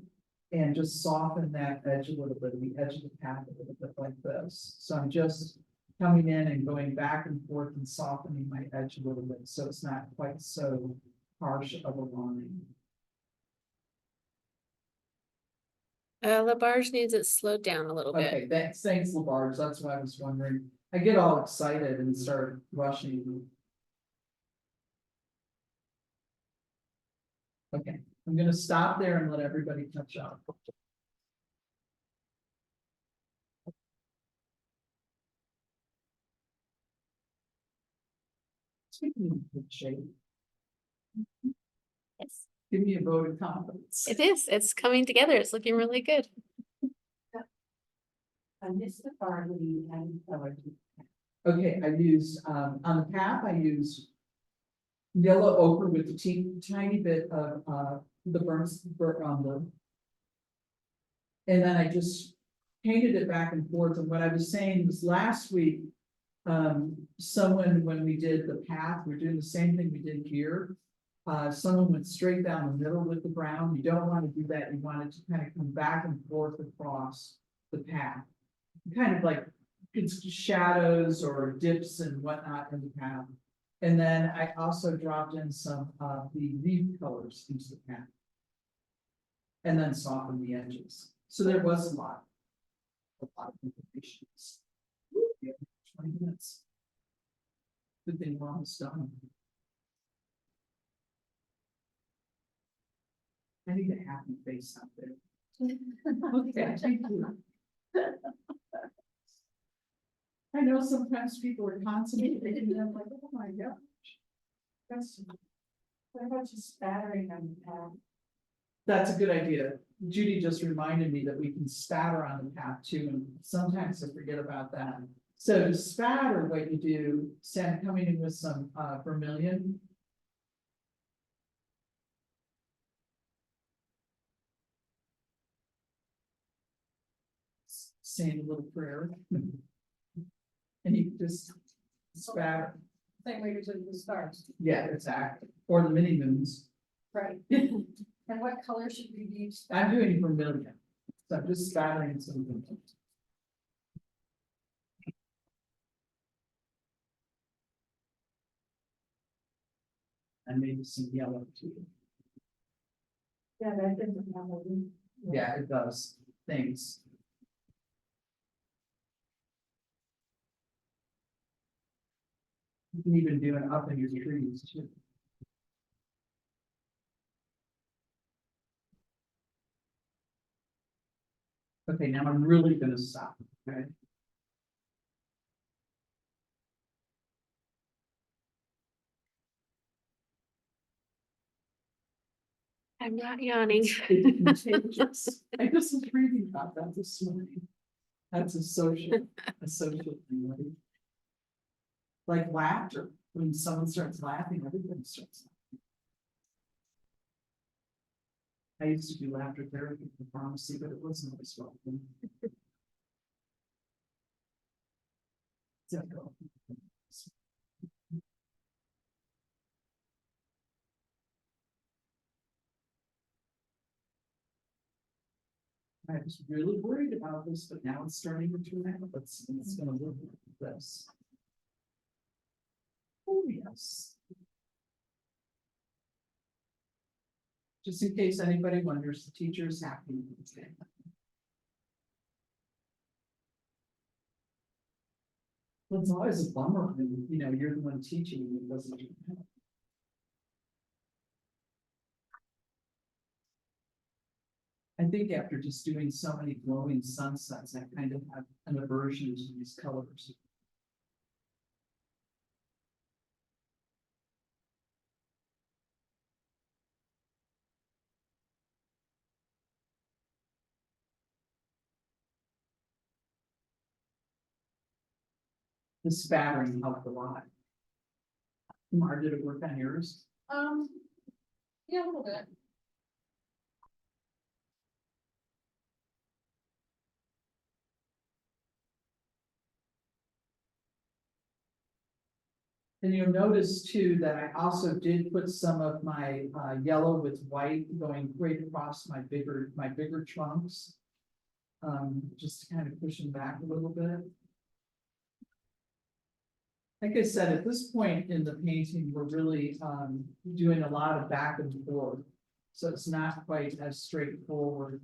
and just soften that edge a little bit, the edge of the path a little bit like this. So I'm just coming in and going back and forth and softening my edge a little bit, so it's not quite so harsh of a line. Labarge needs it slowed down a little bit. Okay, thanks, Labarge, that's why I was wondering. I get all excited and start rushing. Okay, I'm gonna stop there and let everybody catch up. Speaking of good shape, Yes. give me a vote of confidence. It is, it's coming together. It's looking really good. I missed the part where you had colored. Okay, I use, on the path, I use yellow ochre with a tiny bit of, the burnt umber. And then I just painted it back and forth, and what I was saying was last week, someone, when we did the path, we're doing the same thing we did here. Someone went straight down the middle with the brown. You don't want to do that. You want it to kind of come back and forth across the path. Kind of like it's shadows or dips and whatnot in the path. And then I also dropped in some of the leaf colors into the path. And then softened the edges. So there was a lot of information. Yeah, 20 minutes. Good thing we're almost done. I need a happy face out there. Okay, thank you. I know sometimes people are concentrating, and I'm like, oh my gosh. That's, What about just spattering on the path? that's a good idea. Judy just reminded me that we can spatter on the path too, and sometimes I forget about that. So to spatter, what you do, Sam, coming in with some vermilion. Saying a little prayer. And you just spatter, Same way you did the stars, yeah, exactly, or the mini moons. right? And what color should we use? I'm doing vermilion, so I'm just spattering some. And maybe some yellow too. Yeah, that doesn't happen. Yeah, it does, thanks. You can even do it up in your trees too. Okay, now I'm really gonna stop, okay? I'm not yawning. It's contagious. I just was reading about that this morning. That's a social thing, right? Like laughter, when someone starts laughing, everybody starts laughing. I used to do laughter therapy in the pharmacy, but it wasn't always welcome. I was really worried about this, but now it's starting to turn out. It's gonna look like this. Oh, yes. Just in case anybody wonders, the teacher is happy. Well, it's always a bummer when, you know, you're the one teaching and it doesn't. I think after just doing so many glowing sunsets, I kind of have an aversion to these colors. The spattering helped a lot. Mar, did it work on yours? Yeah, a little bit. And you'll notice too that I also did put some of my yellow with white going right across my bigger trunks. Just to kind of push them back a little bit. Like I said, at this point in the painting, we're really doing a lot of back and forth. So it's not quite as straightforward.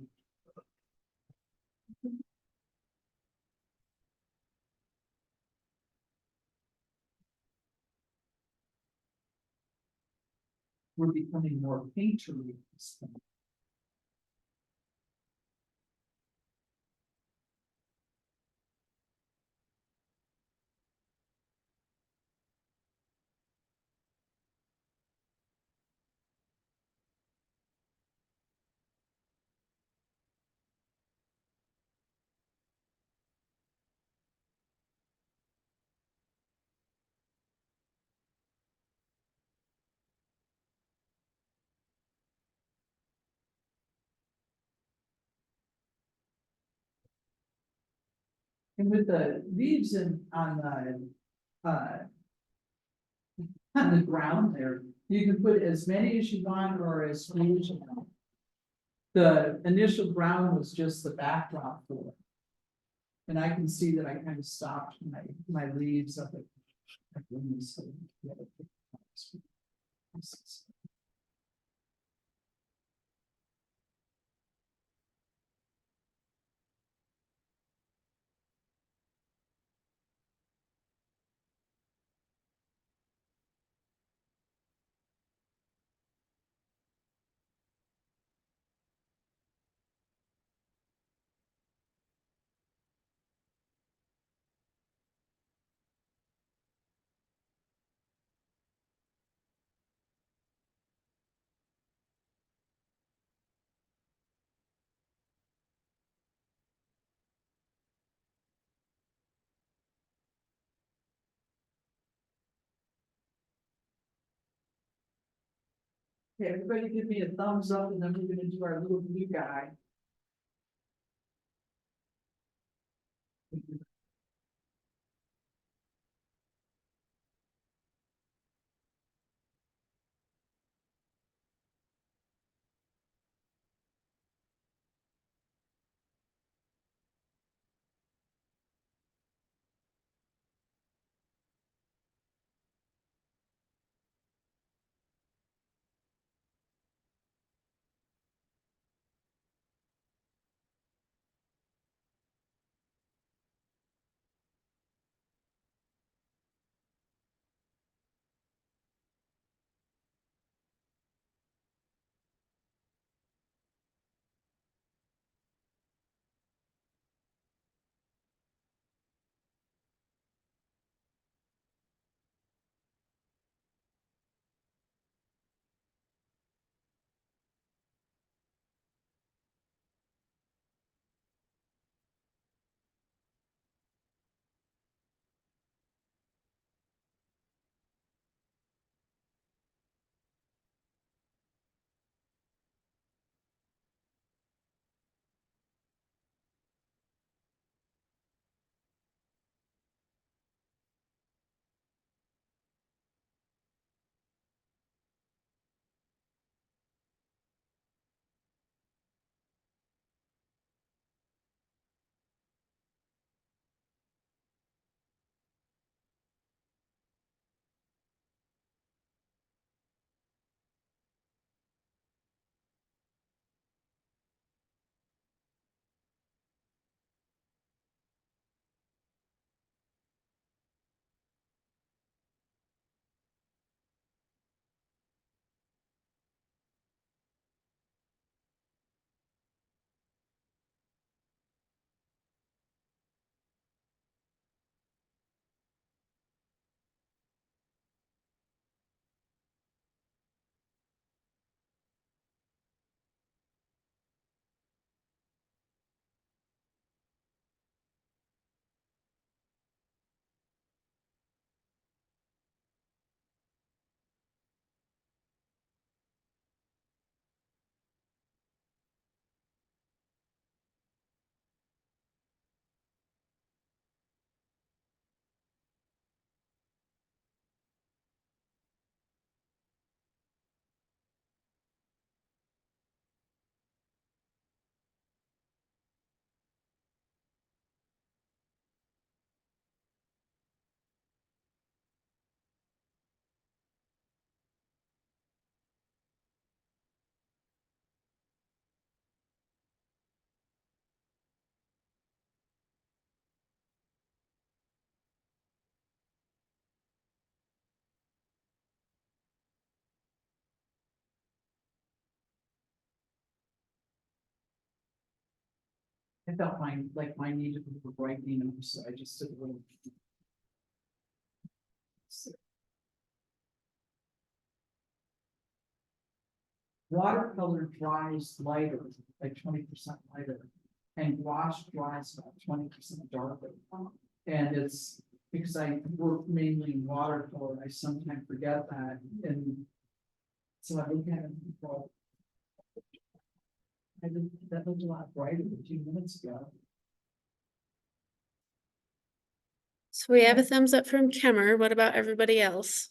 We're becoming more painterly. And with the leaves on the ground there, you can put as many as you want or as few as you want. The initial ground was just the backdrop for it. And I can see that I kind of stopped my leaves up at wings, so, yeah. Okay, everybody give me a thumbs up and then we're gonna do our little blue guy. I felt mine needed a little brightening up, so I just did a little. Watercolor dries lighter, like 20% lighter, and gouache dries about 20% darker. And it's because I work mainly in watercolor, I sometimes forget that, and so I look at it and go, that looked a lot brighter a few minutes ago. So we have a thumbs up from Kemmer. What about everybody else?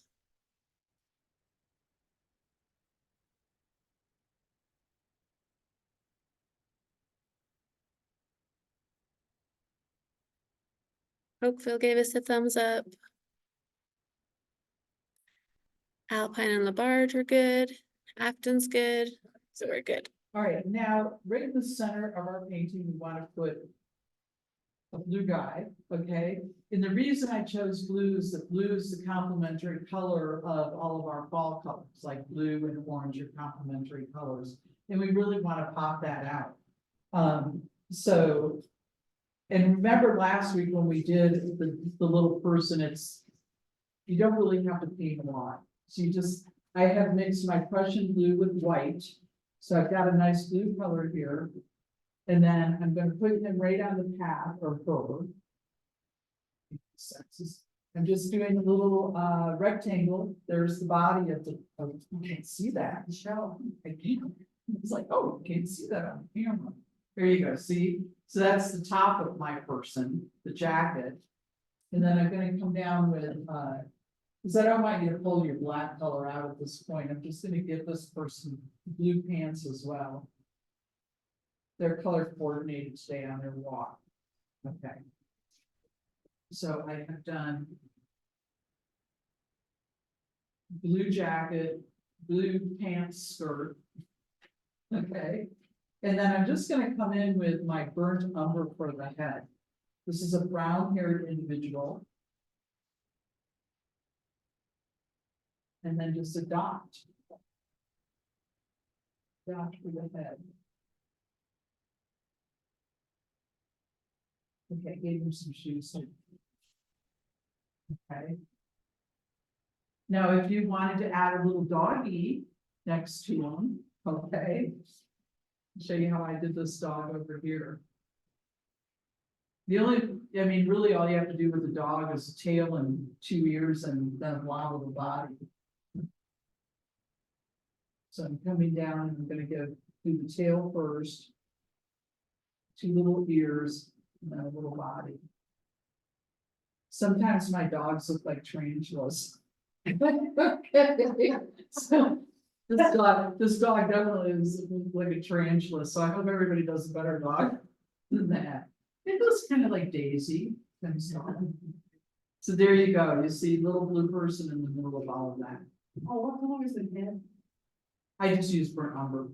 Oakville gave us a thumbs up. Alpine and Labarge are good. Afton's good. So we're good. All right, now, right in the center of our painting, we want to put a blue guy, okay? And the reason I chose blue is that blue is the complementary color of all of our fall colors, like blue and orange are complementary colors. And we really want to pop that out. So, and remember last week when we did the little person, you don't really have to paint a lot. So I have mixed my Prussian blue with white. So I've got a nice blue color here. And then I'm gonna put him right on the path or forward. I'm just doing a little rectangle. There's the body of you can't see that, Michelle. I can't. It's like, oh, you can't see that on the camera. There you go, see? So that's the top of my person, the jacket. And then I'm gonna come down with because I don't want you to pull your black color out at this point. I'm just gonna give this person blue pants as well. They're color coordinated today on their walk. Okay. So I have done blue jacket, blue pants, skirt. Okay. And then I'm just gonna come in with my burnt umber for the head. This is a brown-haired individual. And then just a dot. Dot for the head. Okay, gave him some shoes too. Okay. Now, if you wanted to add a little doggy next to him, okay. Show you how I did this dog over here. Really all you have to do with the dog is a tail and 2 ears and then a blob of the body. So I'm coming down and I'm gonna do the tail first. 2 little ears and then a little body. Sometimes my dogs look like tarantulas. Okay, so this dog definitely is like a tarantula, so I hope everybody does a better dog than that. It looks kind of like Daisy. So there you go, you see little blue person in the middle of all of that. Oh, what color is the head? I just use burnt umber.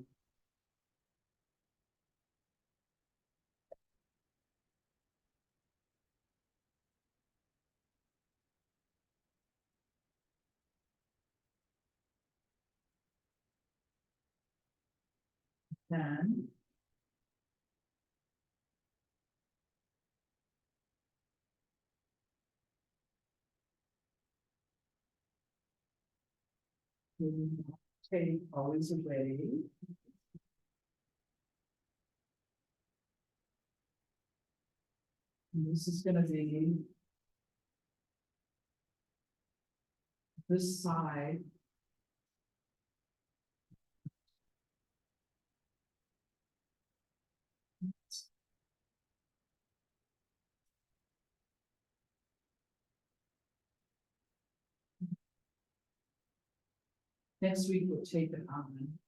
Then. Take always away. And this is gonna be this side. Next week we'll take it on.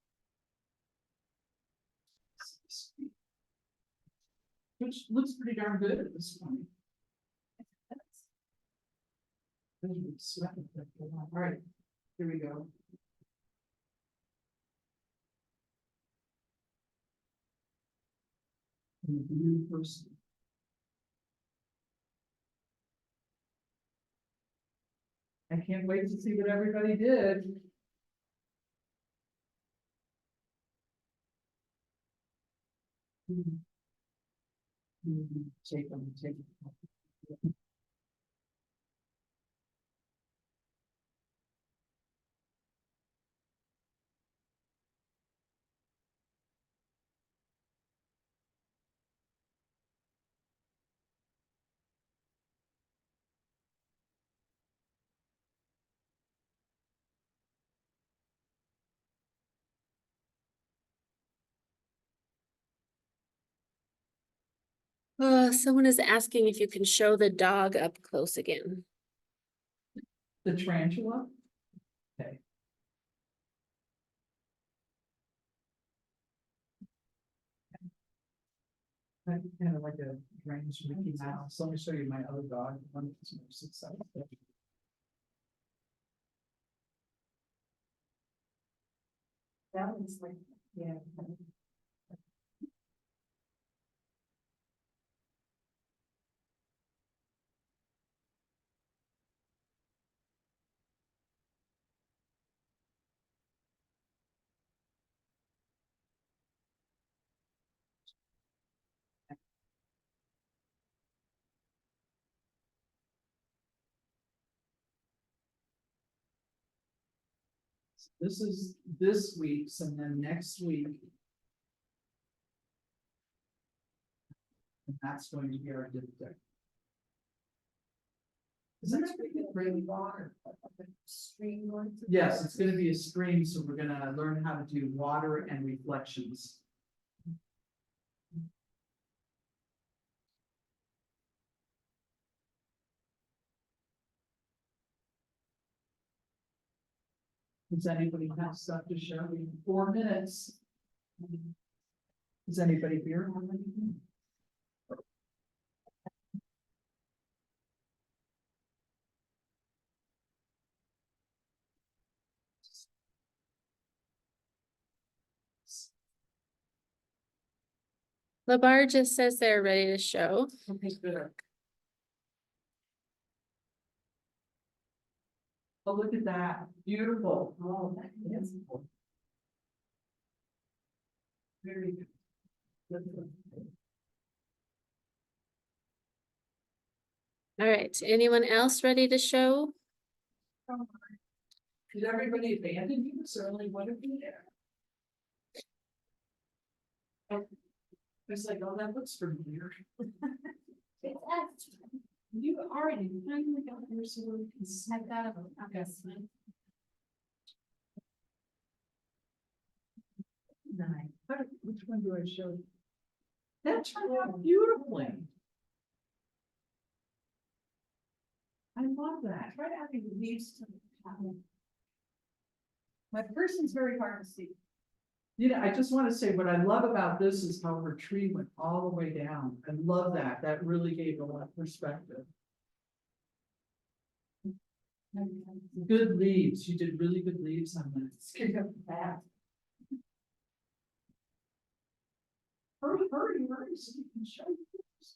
Which looks pretty darn good at this point. All right, here we go. And the new person. I can't wait to see what everybody did. Take them, take them. Someone is asking if you can show the dog up close again. The tarantula? Okay. Kind of like a range Mickey Mouse. Let me show you my other dog, one that's more successful. That one's like, yeah. This is this week's, and then next week. And that's going to be our diptych. Is that pretty good rain water? Stream one? Yes, it's gonna be a stream, so we're gonna learn how to do water and reflections. Does anybody have stuff to show? We have 4 minutes. Is anybody here? Labar just says they're ready to show. Okay, good. Oh, look at that, beautiful. Oh, that is. Very good. All right, anyone else ready to show? Did everybody abandon you this early? What did you there? It's like, oh, that looks familiar. You already finally got your sort of set that up. Nine. Which one do I show? That turned out beautifully. I love that. Try adding leaves to the pattern. My person's very hard to see. You know, I just want to say what I love about this is how her tree went all the way down. I love that. That really gave a lot of perspective. Good leaves. You did really good leaves on that. Skip up that. Hurry, hurry, hurry, so you can show this.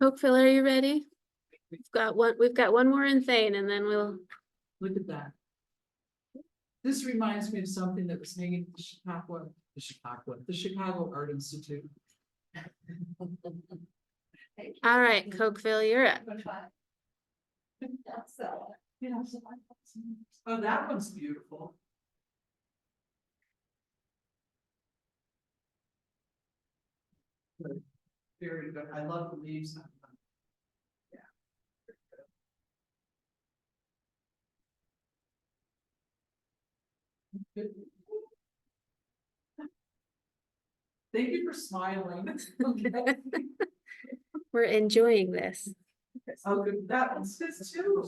Oakville, are you ready? We've got one more in Thane and then we'll. Look at that. This reminds me of something that was hanging at the Chicago Art Institute. All right, Cokeville, you're up. Oh, that one's beautiful. Very good. I love the leaves. Yeah. Good. Thank you for smiling. We're enjoying this. Oh, good. That one's good too.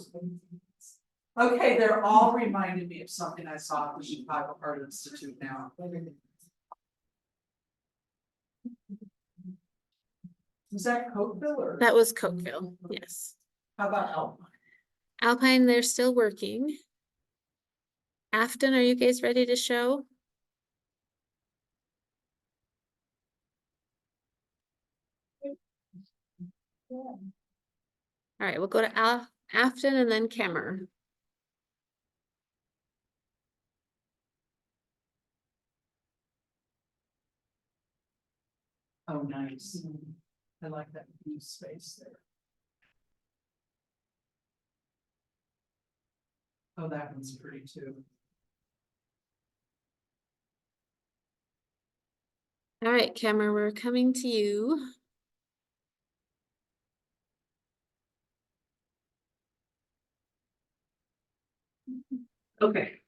Okay, they're all reminded me of something I saw at the Chicago Art Institute now. Was that Cokeville or? That was Cokeville, yes. How about Alpine? Alpine, they're still working. Afton, are you guys ready to show? All right, we'll go to Afton and then Kemmer. Oh, nice. I like that new space there. Oh, that one's pretty too. All right, camera, we're coming to you. Okay.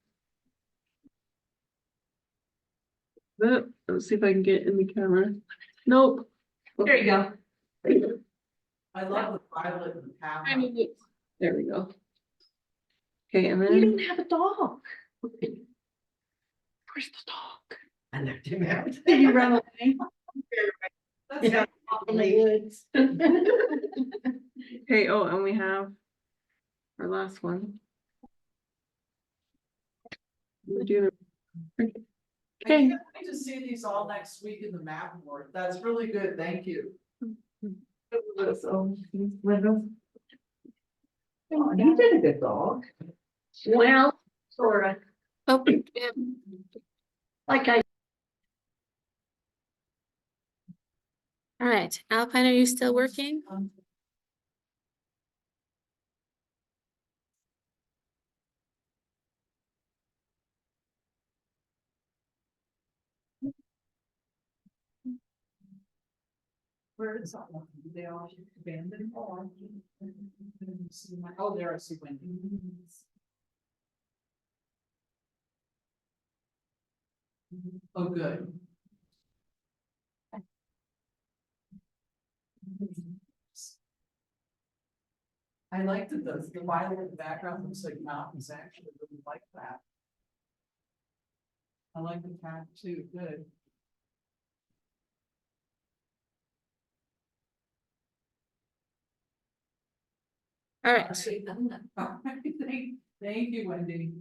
Let's see if I can get in the camera. Nope. There you go. I love the violet and the path. There we go. Okay, and You then. don't have a dog. Where's the dog? I knocked him out. Did you run away? That's Yeah. In the woods. Okay, oh, and we have our last one. We do. I Okay. can't wait to see these all next week in the map board. That's really good. Thank you. So, you did a good dog. Well, sorta, Oh, yeah. like I. All right, Alpine, are you still working? Where is that one? They all abandoned. Oh, there I see Wendy. Oh, good. I like that the violet in the background looks like mountains. I actually really like that. I like the path too. Good. All right, Thank you, Wendy.